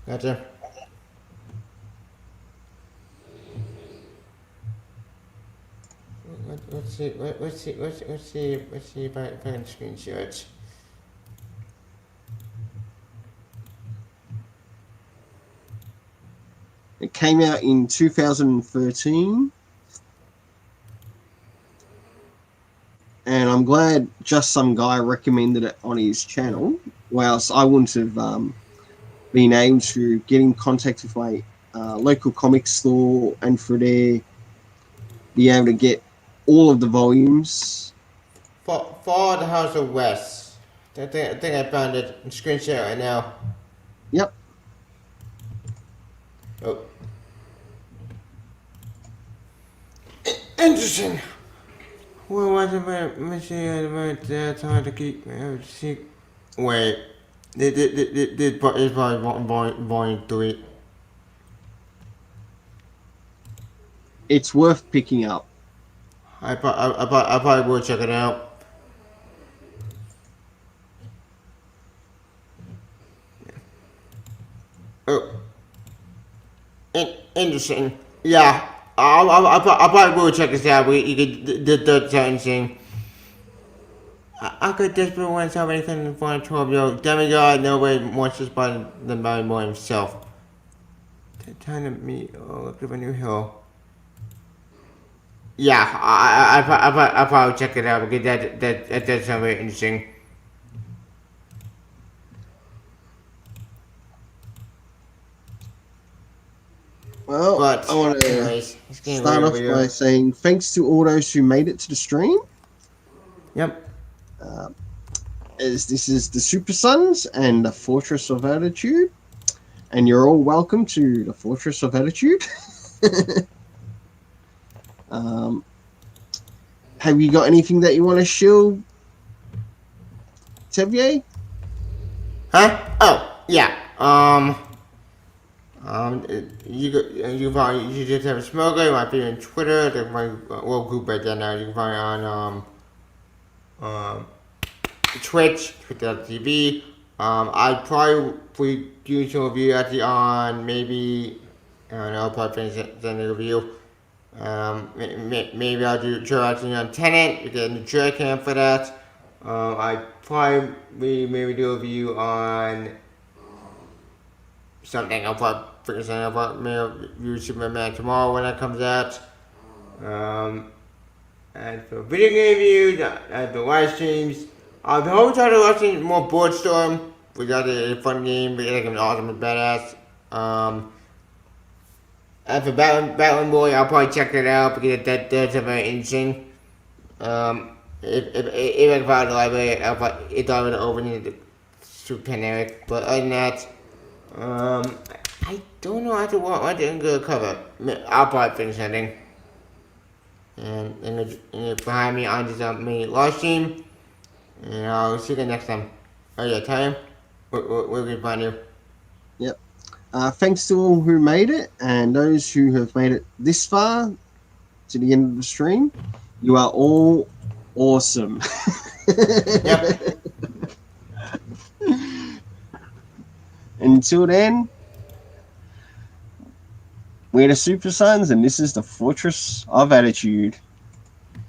Gotcha. Let's see if I can screenshot it. It came out in 2013. And I'm glad Just Some Guy recommended it on his channel, or else I wouldn't have been able to get in contact with my local comic store and for there be able to get all of the volumes. For the House of West. I think I found it. Screenshot right now. Yep. Oh. Interesting. Well, what about it's hard to keep sick. Wait. This is probably volume 3. It's worth picking up. I probably will check it out. Oh. Interesting. Yeah. I probably will check this out. You could the sentencing. I could desperately want somebody can find a 12-year-old demigod. Nobody wants this by than by more himself. Time to meet or look up a new hill. Yeah, I probably check it out because that does sound very interesting. Well, But I want to start off by saying thanks to all those who made it to the stream. Yep. as this is the Super Sons and the Fortress of Attitude, and you're all welcome to the Fortress of Attitude. um, have you got anything that you want to shield, Tevye? Huh? Oh, yeah. You probably you just have a Smolka. You might be on Twitter. There's my little group right there now. You can find it on um Twitch, Twitch.tv. I'd probably do some review actually on maybe I don't know. Probably finish send a review. Maybe I'll do actually on Tenant. We get a new track cam for that. I probably maybe do a review on something. I'll probably figure something out. Maybe review Superman tomorrow when that comes out. And for video game reviews, and the live streams, I've always tried to watch more Boardstorm. We got a fun game. We got an awesome and badass. And for Battling Boy, I'll probably check it out because that's a very interesting. If I can find the library, I'll probably, it's already open in the super pandemic. But other than that, I don't know what to go cover. I'll probably finish something. And behind me on this mini live stream. And I'll see you next time. Oh yeah, tell him where we can find you. Yep. Thanks to all who made it and those who have made it this far to the end of the stream. You are all awesome. Yep. Until then, we're the Super Sons, and this is the Fortress of Attitude.